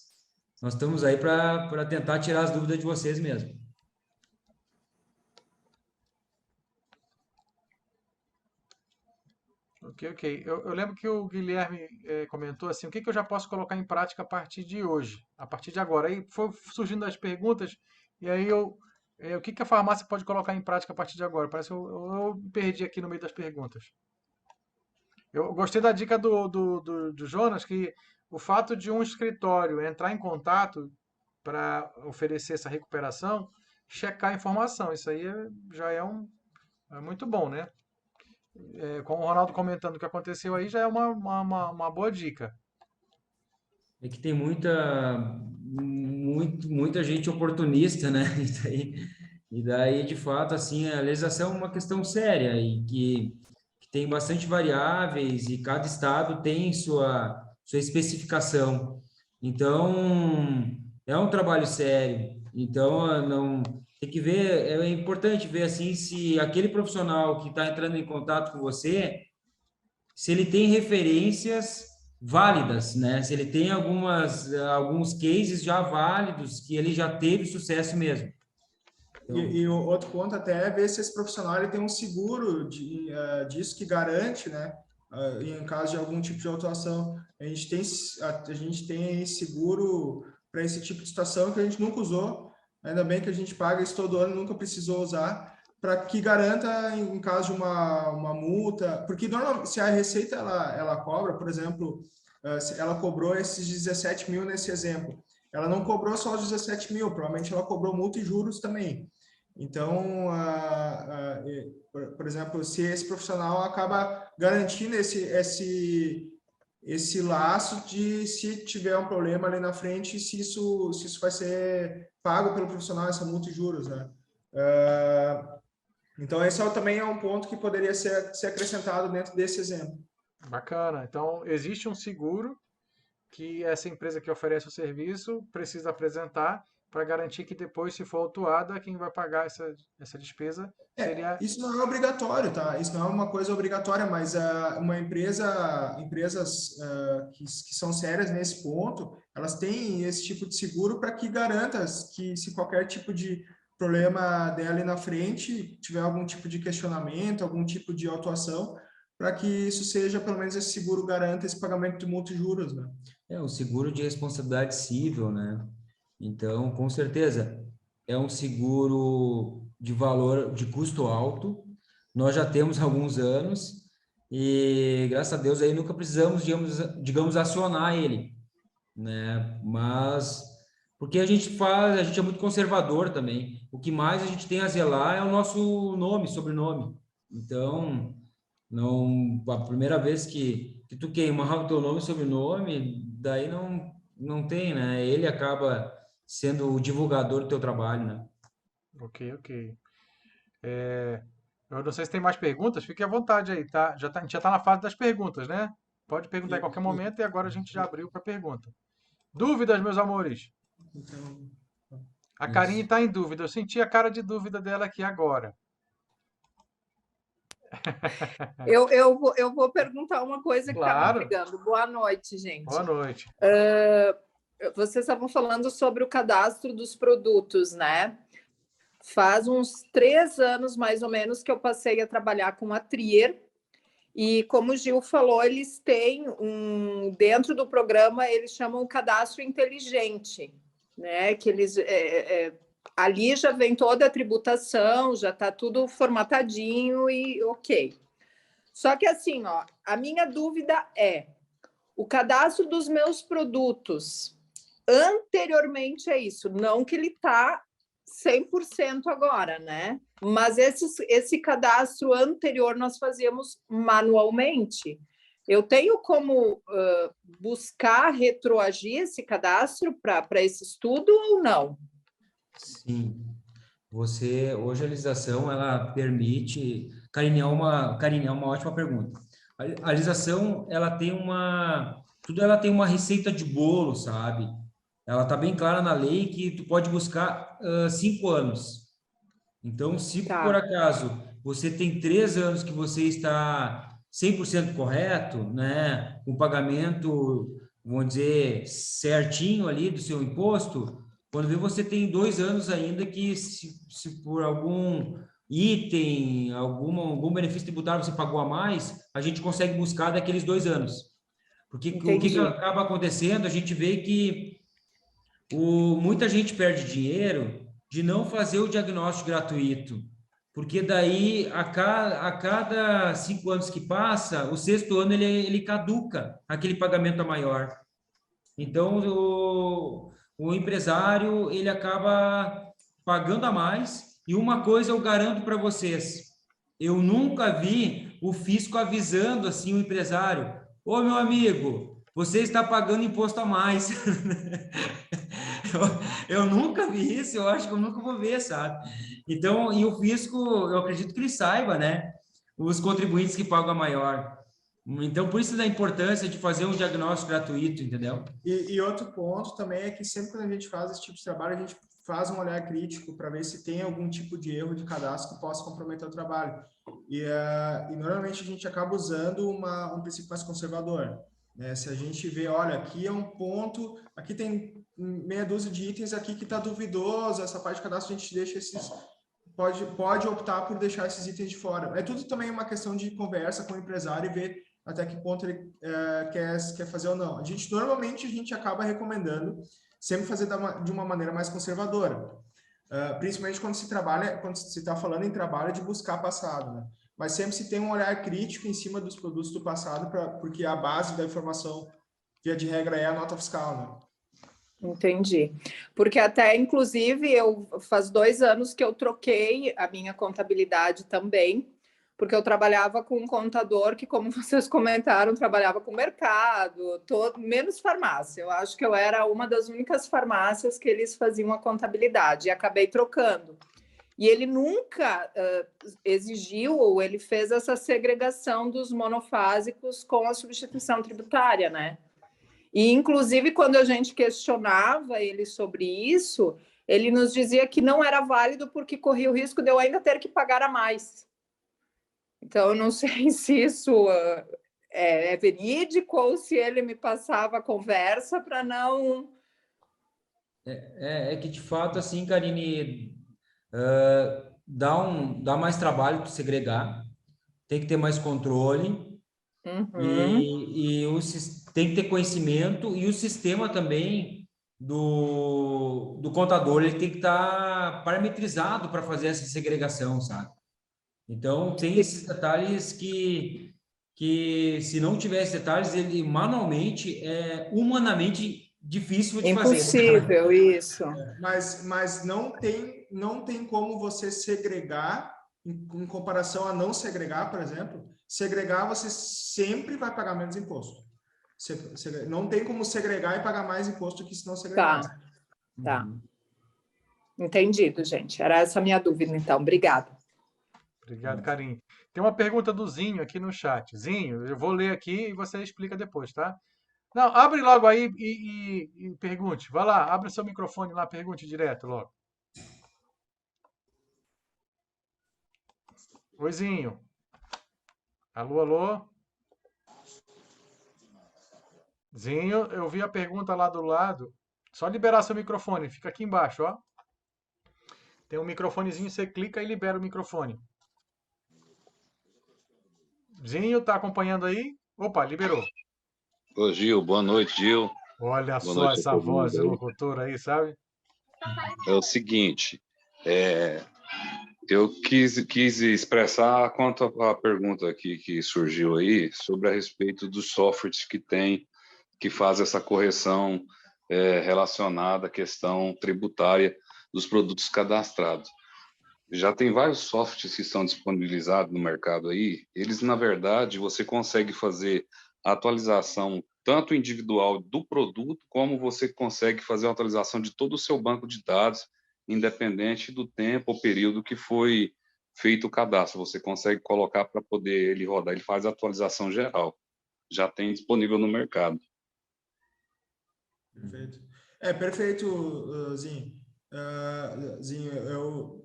nós estamos aí para tentar tirar as dúvidas de vocês mesmo. Ok. Eu lembro que o Guilherme comentou assim, o que eu já posso colocar em prática a partir de hoje, a partir de agora. Aí foi surgindo as perguntas, e aí o que a farmácia pode colocar em prática a partir de agora? Parece que eu me perdi aqui no meio das perguntas. Eu gostei da dica do Jonas, que o fato de um escritório entrar em contato para oferecer essa recuperação, checar a informação, isso aí já é muito bom, né? Com o Ronaldo comentando o que aconteceu aí, já é uma boa dica. É que tem muita gente oportunista, né? E daí, de fato, assim, a legislação é uma questão séria e que tem bastante variáveis e cada estado tem sua especificação. Então, é um trabalho sério. Então, não tem que ver, é importante ver assim se aquele profissional que está entrando em contato com você, se ele tem referências válidas, né? Se ele tem alguns cases já válidos que ele já teve sucesso mesmo. Então... E o outro ponto até é ver se esse profissional ele tem um seguro disso que garante, né? Em caso de algum tipo de autuação. A gente tem seguro para esse tipo de situação que a gente nunca usou. Ainda bem que a gente paga isso todo ano, nunca precisou usar, para que garanta em caso de uma multa. Porque normalmente, se a Receita ela cobra, por exemplo, ela cobrou esses 17 mil nesse exemplo. Ela não cobrou só os 17 mil, provavelmente ela cobrou multa e juros também. Então, por exemplo, se esse profissional acaba garantindo esse laço de se tiver um problema ali na frente, se isso vai ser pago pelo profissional, essa multa e juros, né? Então, esse também é um ponto que poderia ser acrescentado dentro desse exemplo. Bacana. Então, existe um seguro que essa empresa que oferece o serviço precisa apresentar para garantir que depois, se for autuada, quem vai pagar essa despesa seria... Isso não é obrigatório, tá? Isso não é uma coisa obrigatória, mas empresas que são sérias nesse ponto, elas têm esse tipo de seguro para que garanta que se qualquer tipo de problema der ali na frente, tiver algum tipo de questionamento, algum tipo de autuação, para que isso seja, pelo menos esse seguro garanta esse pagamento de multa e juros, né? O seguro de responsabilidade civil, né? Então, com certeza, é um seguro de valor, de custo alto. Nós já temos há alguns anos e, graças a Deus, aí nunca precisamos, digamos, acionar ele, né? Mas, porque a gente é muito conservador também. O que mais a gente tem a zelar é o nosso nome, sobrenome. Então, a primeira vez que tu queimar o teu nome e sobrenome, daí não tem, né? Ele acaba sendo o divulgador do teu trabalho, né? Ok. Eu não sei se tem mais perguntas, fique à vontade aí, tá? A gente já está na fase das perguntas, né? Pode perguntar em qualquer momento e agora a gente já abriu para pergunta. Dúvidas, meus amores? A Karine está em dúvida. Eu senti a cara de dúvida dela aqui agora. Eu vou perguntar uma coisa que estava Claro. pegando. Boa noite, gente. Boa noite. Vocês estavam falando sobre o cadastro dos produtos, né? Faz uns 3 anos, mais ou menos, que eu passei a trabalhar com a Trier. E, como o Gil falou, eles têm dentro do programa, eles chamam o cadastro inteligente, né? Que eles... ali já vem toda a tributação, já está tudo formatadinho e ok. Só que assim, ó, a minha dúvida é, o cadastro dos meus produtos, anteriormente a isso, não que ele está 100% agora, né? Mas esse cadastro anterior nós fazíamos manualmente. Eu tenho como buscar retroagir esse cadastro para esse estudo ou não? Sim. Hoje a legislação, ela permite... Karine, é uma ótima pergunta. A legislação, ela tem uma receita de bolo, sabe? Ela está bem clara na lei que tu pode buscar 5 anos. Então, se por acaso você tem 3 anos que você está 100% correto, né? Com pagamento vamos dizer, certinho ali do seu imposto, quando vê você tem 2 anos ainda que se por algum item, algum benefício tributário você pagou a mais, a gente consegue buscar daqueles 2 anos. Porque o que acaba acontecendo, a gente vê que muita gente perde dinheiro de não fazer o diagnóstico gratuito, porque daí a cada 5 anos que passa, o 6º ano ele caduca aquele pagamento a maior. Então o empresário ele acaba pagando a mais. E uma coisa eu garanto para vocês, eu nunca vi o fisco avisando assim o empresário: ô meu amigo, você está pagando imposto a mais. Eu nunca vi isso, eu acho que eu nunca vou ver, sabe? Então, e o fisco, eu acredito que ele saiba, né? Os contribuintes que pagam a maior. Então, por isso da importância de fazer um diagnóstico gratuito, entendeu? E outro ponto também é que sempre quando a gente faz esse tipo de trabalho, a gente faz um olhar crítico para ver se tem algum tipo de erro de cadastro que possa comprometer o trabalho. E normalmente a gente acaba usando um princípio mais conservador. Né? Se a gente vê, olha, aqui é um ponto, aqui tem meia dúzia de itens aqui que está duvidoso, essa parte de cadastro a gente deixa esses... Pode optar por deixar esses itens de fora. É tudo também uma questão de conversa com o empresário e ver até que ponto ele quer fazer ou não. Normalmente a gente acaba recomendando sempre fazer de uma maneira mais conservadora, principalmente quando se está falando em trabalho de buscar passado, né? Mas sempre se tem um olhar crítico em cima dos produtos do passado, porque a base da informação, via de regra, é a nota fiscal, né? Entendi. Porque até, inclusive, faz 2 anos que eu troquei a minha contabilidade também, porque eu trabalhava com um contador que, como vocês comentaram, trabalhava com mercado, menos farmácia. Eu acho que eu era uma das únicas farmácias que eles faziam a contabilidade, e acabei trocando. E ele nunca exigiu, ou ele fez essa segregação dos monofásicos com a substituição tributária, né? E, inclusive, quando a gente questionava ele sobre isso, ele nos dizia que não era válido porque corria o risco de eu ainda ter que pagar a mais. Então, eu não sei se isso é verídico ou se ele me passava a conversa para não... É que, de fato, assim, Karine, dá mais trabalho para segregar, tem que ter mais controle, e tem que ter conhecimento, e o sistema também do contador ele tem que estar parametrizado para fazer essa segregação, sabe? Então, tem esses detalhes que se não tivesse detalhes, ele manualmente humanamente difícil de fazer. Impossível, isso. Mas não tem como você segregar, em comparação a não segregar, por exemplo. Segregar, você sempre vai pagar menos imposto. Não tem como segregar e pagar mais imposto que se não segregar. Tá. Entendido, gente. Era essa a minha dúvida, então. Obrigada. Obrigado, Karine. Tem uma pergunta do Zinho aqui no chat. Zinho, eu vou ler aqui e você explica depois, tá? Não, abre logo aí e pergunte. Vai lá, abre seu microfone lá, pergunte direto logo. Oi, Zinho. Alô, alô? Zinho, eu vi a pergunta lá do lado. Só liberar seu microfone, fica aqui embaixo, ó. Tem um microfonezinho, você clica e libera o microfone. Zinho, tá acompanhando aí? Opa, liberou. Ô, Gil, boa noite, Gil. Olha só essa voz de locutor aí, sabe? É o seguinte, eu quis expressar quanto à pergunta aqui que surgiu aí sobre a respeito dos softwares que fazem essa correção relacionada à questão tributária dos produtos cadastrados. Já tem vários softwares que estão disponibilizados no mercado aí. Eles, na verdade, você consegue fazer a atualização tanto individual do produto, como você consegue fazer a atualização de todo o seu banco de dados, independente do tempo ou período que foi feito o cadastro. Você consegue colocar para poder ele rodar. Ele faz a atualização geral. Já tem disponível no mercado. Perfeito. Perfeito, Zinho. Zinho,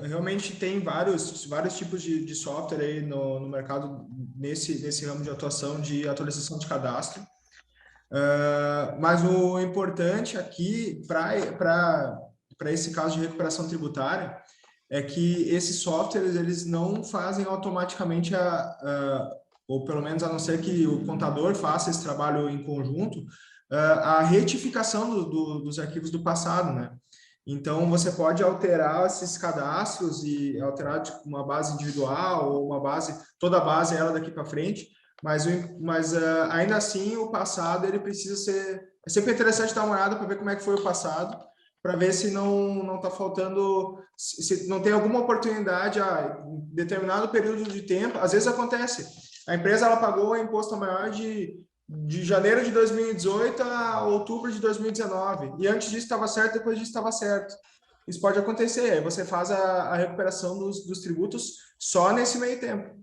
realmente tem vários tipos de software aí no mercado nesse ramo de atuação de atualização de cadastro. Mas o importante aqui, para esse caso de recuperação tributária, é que esses softwares eles não fazem automaticamente ou pelo menos a não ser que o contador faça esse trabalho em conjunto, a retificação dos arquivos do passado, né? Então, você pode alterar esses cadastros e alterar tipo, uma base individual ou uma base, toda a base ela daqui para frente, mas ainda assim o passado ele precisa ser... É sempre interessante dar uma olhada para ver como é que foi o passado, para ver se não está faltando, se não tem alguma oportunidade em determinado período de tempo. Às vezes acontece, a empresa ela pagou imposto maior de janeiro de 2018 a outubro de 2019, e antes disso estava certo, depois disso estava certo. Isso pode acontecer, aí você faz a recuperação dos tributos só nesse meio tempo.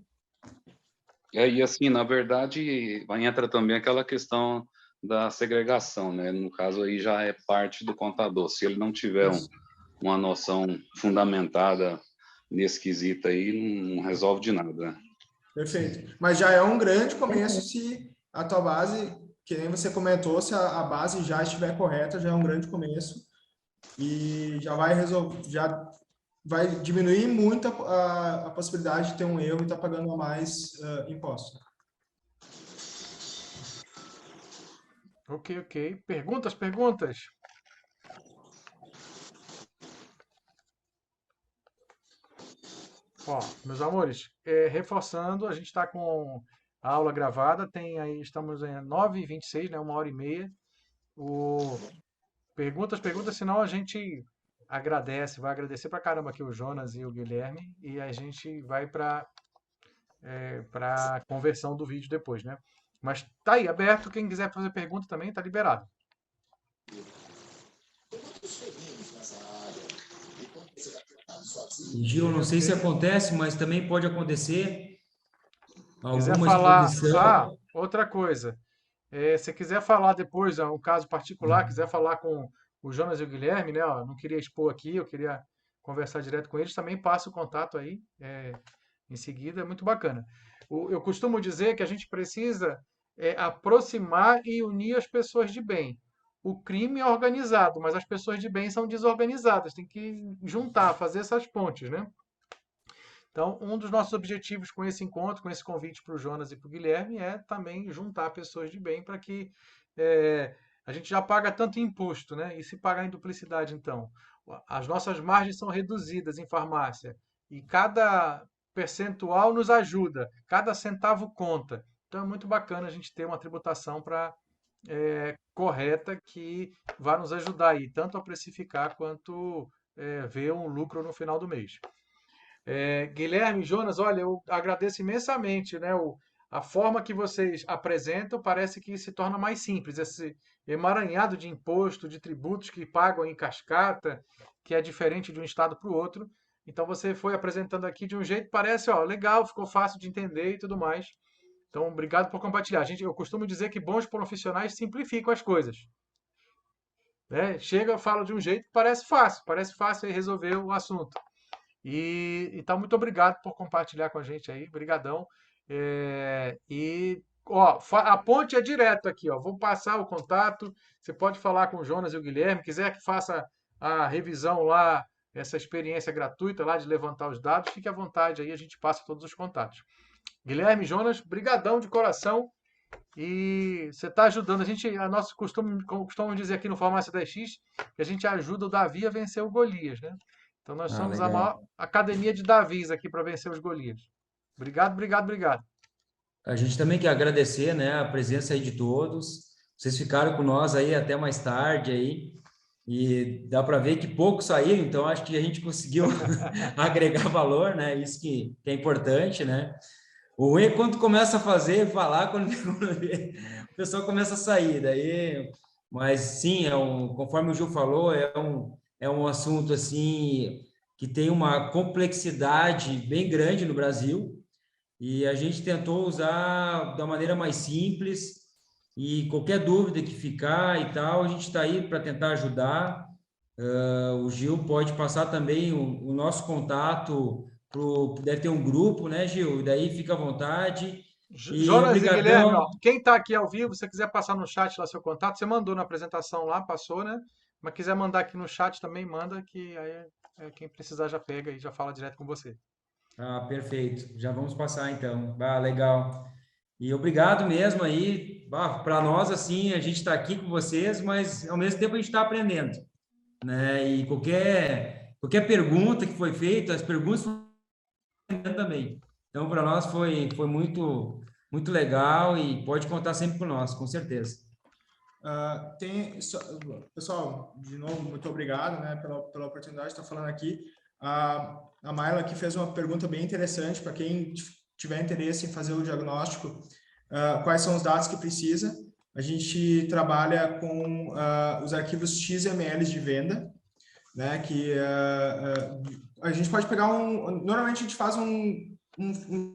E assim, na verdade, entra também aquela questão da segregação, né? No caso aí já é parte do contador. Se ele não tiver uma noção fundamentada nesse quesito aí, não resolve de nada, né? Perfeito. Mas já é um grande começo se a tua base, que nem você comentou, se a base já estiver correta, já é um grande começo e já vai resolver, já vai diminuir muito a possibilidade de ter um erro e estar pagando a mais imposto. Ok. Perguntas? Ó, meus amores, reforçando, a gente está com a aula gravada, estamos em 9h26, né, 1h30. Perguntas, senão a gente vai agradecer pra caramba aqui o Jonas e o Guilherme, e a gente vai para a conversão do vídeo depois, né? Mas tá aí, aberto, quem quiser fazer pergunta também, tá liberado. Gil, não sei se acontece, mas também pode acontecer Quiser alguma falar... exposição. outra coisa. Se quiser falar depois, um caso particular, quiser falar com o Jonas e o Guilherme, né? Ó, não queria expor aqui, eu queria conversar direto com eles, também passa o contato aí em seguida, é muito bacana. Eu costumo dizer que a gente precisa aproximar e unir as pessoas de bem. O crime é organizado, mas as pessoas de bem são desorganizadas, tem que juntar, fazer essas pontes, né? Então, um dos nossos objetivos com esse encontro, com esse convite para o Jonas e para o Guilherme, é também juntar pessoas de bem para que a gente já paga tanto imposto, né? E se pagar em duplicidade, então? As nossas margens são reduzidas em farmácia e cada percentual nos ajuda, cada centavo conta. Então, é muito bacana a gente ter uma tributação correta que vai nos ajudar aí, tanto a precificar quanto ver um lucro no final do mês. Guilherme, Jonas, olha, eu agradeço imensamente, né? A forma que vocês apresentam parece que se torna mais simples, esse emaranhado de imposto, de tributos que pagam em cascata, que é diferente de um estado para o outro. Então você foi apresentando aqui de um jeito que parece, ó, legal, ficou fácil de entender e tudo mais. Então, obrigado por compartilhar. Eu costumo dizer que bons profissionais simplificam as coisas. Né? Chega, fala de um jeito que parece fácil aí resolver o assunto. Então, muito obrigado por compartilhar com a gente aí, brigadão. A ponte é direto aqui, ó. Vou passar o contato. Você pode falar com o Jonas e o Guilherme. Quiser que faça a revisão lá, essa experiência gratuita lá de levantar os dados, fique à vontade aí, a gente passa todos os contatos. Guilherme, Jonas, brigadão de coração. E você está ajudando a gente, costumamos dizer aqui no Farmácia 10X, que a gente ajuda o Davi a vencer o Golias, né? Então nós somos a maior academia de Davis aqui para vencer os Golias. Obrigado. A gente também quer agradecer, né, a presença aí de todos. Vocês ficaram com nós aí até mais tarde aí. E dá para ver que poucos saíram, então acho que a gente conseguiu agregar valor, né? Isso que é importante, né? O ruim é quando começa a falar, quando o pessoal começa a sair. Daí, mas sim, conforme o Gil falou, é um assunto assim que tem uma complexidade bem grande no Brasil e a gente tentou usar da maneira mais simples e qualquer dúvida que ficar e tal, a gente está aí para tentar ajudar. O Gil pode passar também o nosso contato, deve ter um grupo, né, Gil? Daí fica à vontade Jonas e Guilherme, obrigadão. ó, quem está aqui ao vivo, se você quiser passar no chat lá seu contato, você mandou na apresentação lá, passou, né? Mas quiser mandar aqui no chat também, manda, que aí quem precisar já pega e já fala direto com você. Ah, perfeito. Já vamos passar então. Ah, legal. E obrigado mesmo aí. Para nós, assim, a gente está aqui com vocês, mas ao mesmo tempo a gente está aprendendo, né? E qualquer pergunta que foi feita, as perguntas foram aprendendo também. Então, para nós foi muito legal e pode contar sempre com nós, com certeza. Pessoal, de novo, muito obrigado, né, pela oportunidade de estar falando aqui. A Mayla aqui fez uma pergunta bem interessante para quem tiver interesse em fazer o diagnóstico. Quais são os dados que precisa? A gente trabalha com os arquivos XML de venda, né, que a gente pode pegar normalmente a gente faz um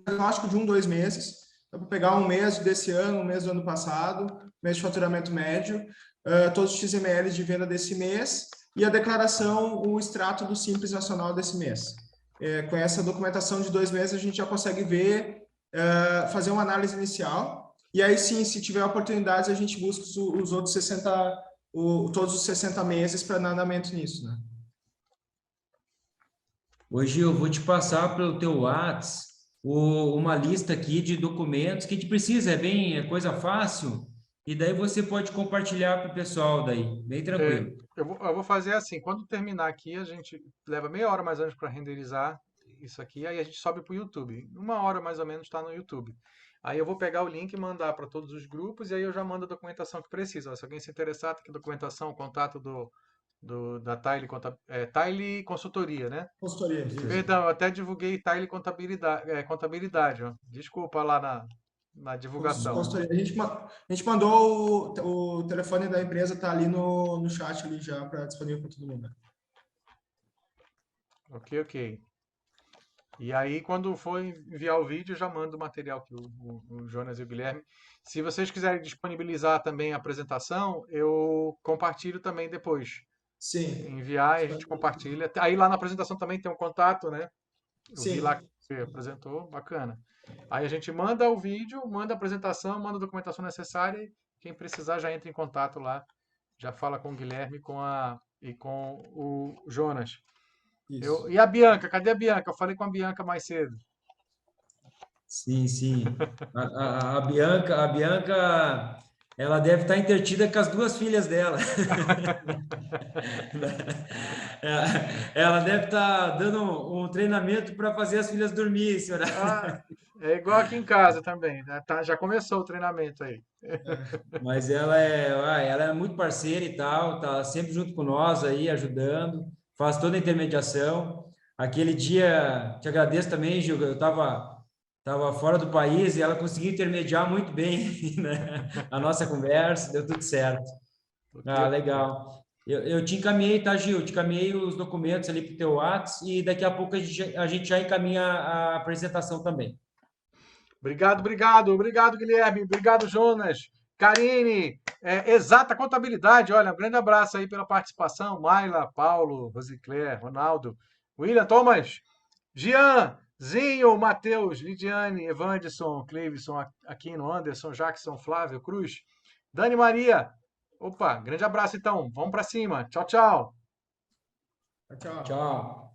diagnóstico de 2 meses. Então, para pegar um mês desse ano, um mês do ano passado, mês de faturamento médio, todos os XML de venda desse mês e a declaração, o extrato do Simples Nacional desse mês. Com essa documentação de 2 meses, a gente já consegue ver, fazer uma análise inicial, e aí sim, se tiver oportunidades, a gente busca os outros 60, todos os 60 meses para andamento nisso, né? Hoje eu vou te passar pelo teu WhatsApp uma lista aqui de documentos que a gente precisa, é coisa fácil, e daí você pode compartilhar para o pessoal daí, bem tranquilo. Eu vou fazer assim, quando terminar aqui, a gente leva meia hora mais ou menos para renderizar isso aqui, aí a gente sobe para o YouTube. 1 hora mais ou menos está no YouTube. Aí eu vou pegar o link e mandar para todos os grupos, e aí eu já mando a documentação que precisa. Se alguém se interessar, tem que documentação, contato da Tile Consultoria, né? Consultoria. Perdão, eu até divulguei Tile Contabilidade, ó. Desculpa lá na divulgação. Consultoria. A gente mandou o telefone da empresa, tá ali no chat ali já, para disponível para todo mundo. Ok. E aí, quando for enviar o vídeo, já mando o material que o Jonas e o Guilherme. Se vocês quiserem disponibilizar também a apresentação, eu compartilho também depois. Sim. Enviar e a gente compartilha. Aí lá na apresentação também tem um contato, né? Eu vi lá que você apresentou, bacana. Aí a gente manda o vídeo, manda a apresentação, manda a documentação necessária e quem precisar já entra em contato lá, já fala com o Guilherme e com o Jonas. E a Bianca? Cadê a Bianca? Eu falei com a Bianca mais cedo. Sim. A Bianca, ela deve estar entretida com as 2 filhas dela. Ela deve estar dando um treinamento para fazer as filhas dormir esse horário. É igual aqui em casa também, né? Já começou o treinamento aí. Mas ela é muito parceira e tal, tá sempre junto com nós aí, ajudando, faz toda a intermediação. Aquele dia, te agradeço também, Gil, eu estava fora do país e ela conseguiu intermediar muito bem, né, a nossa conversa, deu tudo certo. Legal. Eu te encaminhei, tá, Gil? Te encaminhei os documentos ali para o teu WhatsApp e daqui a pouco a gente já encaminha a apresentação também. Obrigado, Guilherme. Obrigado, Jonas. Karine, Exata Contabilidade. Olha, um grande abraço aí pela participação. Mayla, Paulo, Rosicler, Ronaldo, William, Thomas, Gian, Zinho, Matheus, Lidiane, Evandson, Cleivson, Aquino, Anderson, Jackson, Flávio, Cruz, Dani Maria. Opa, grande abraço então. Vamos para cima. Tchau, tchau. Tchau. Tchau.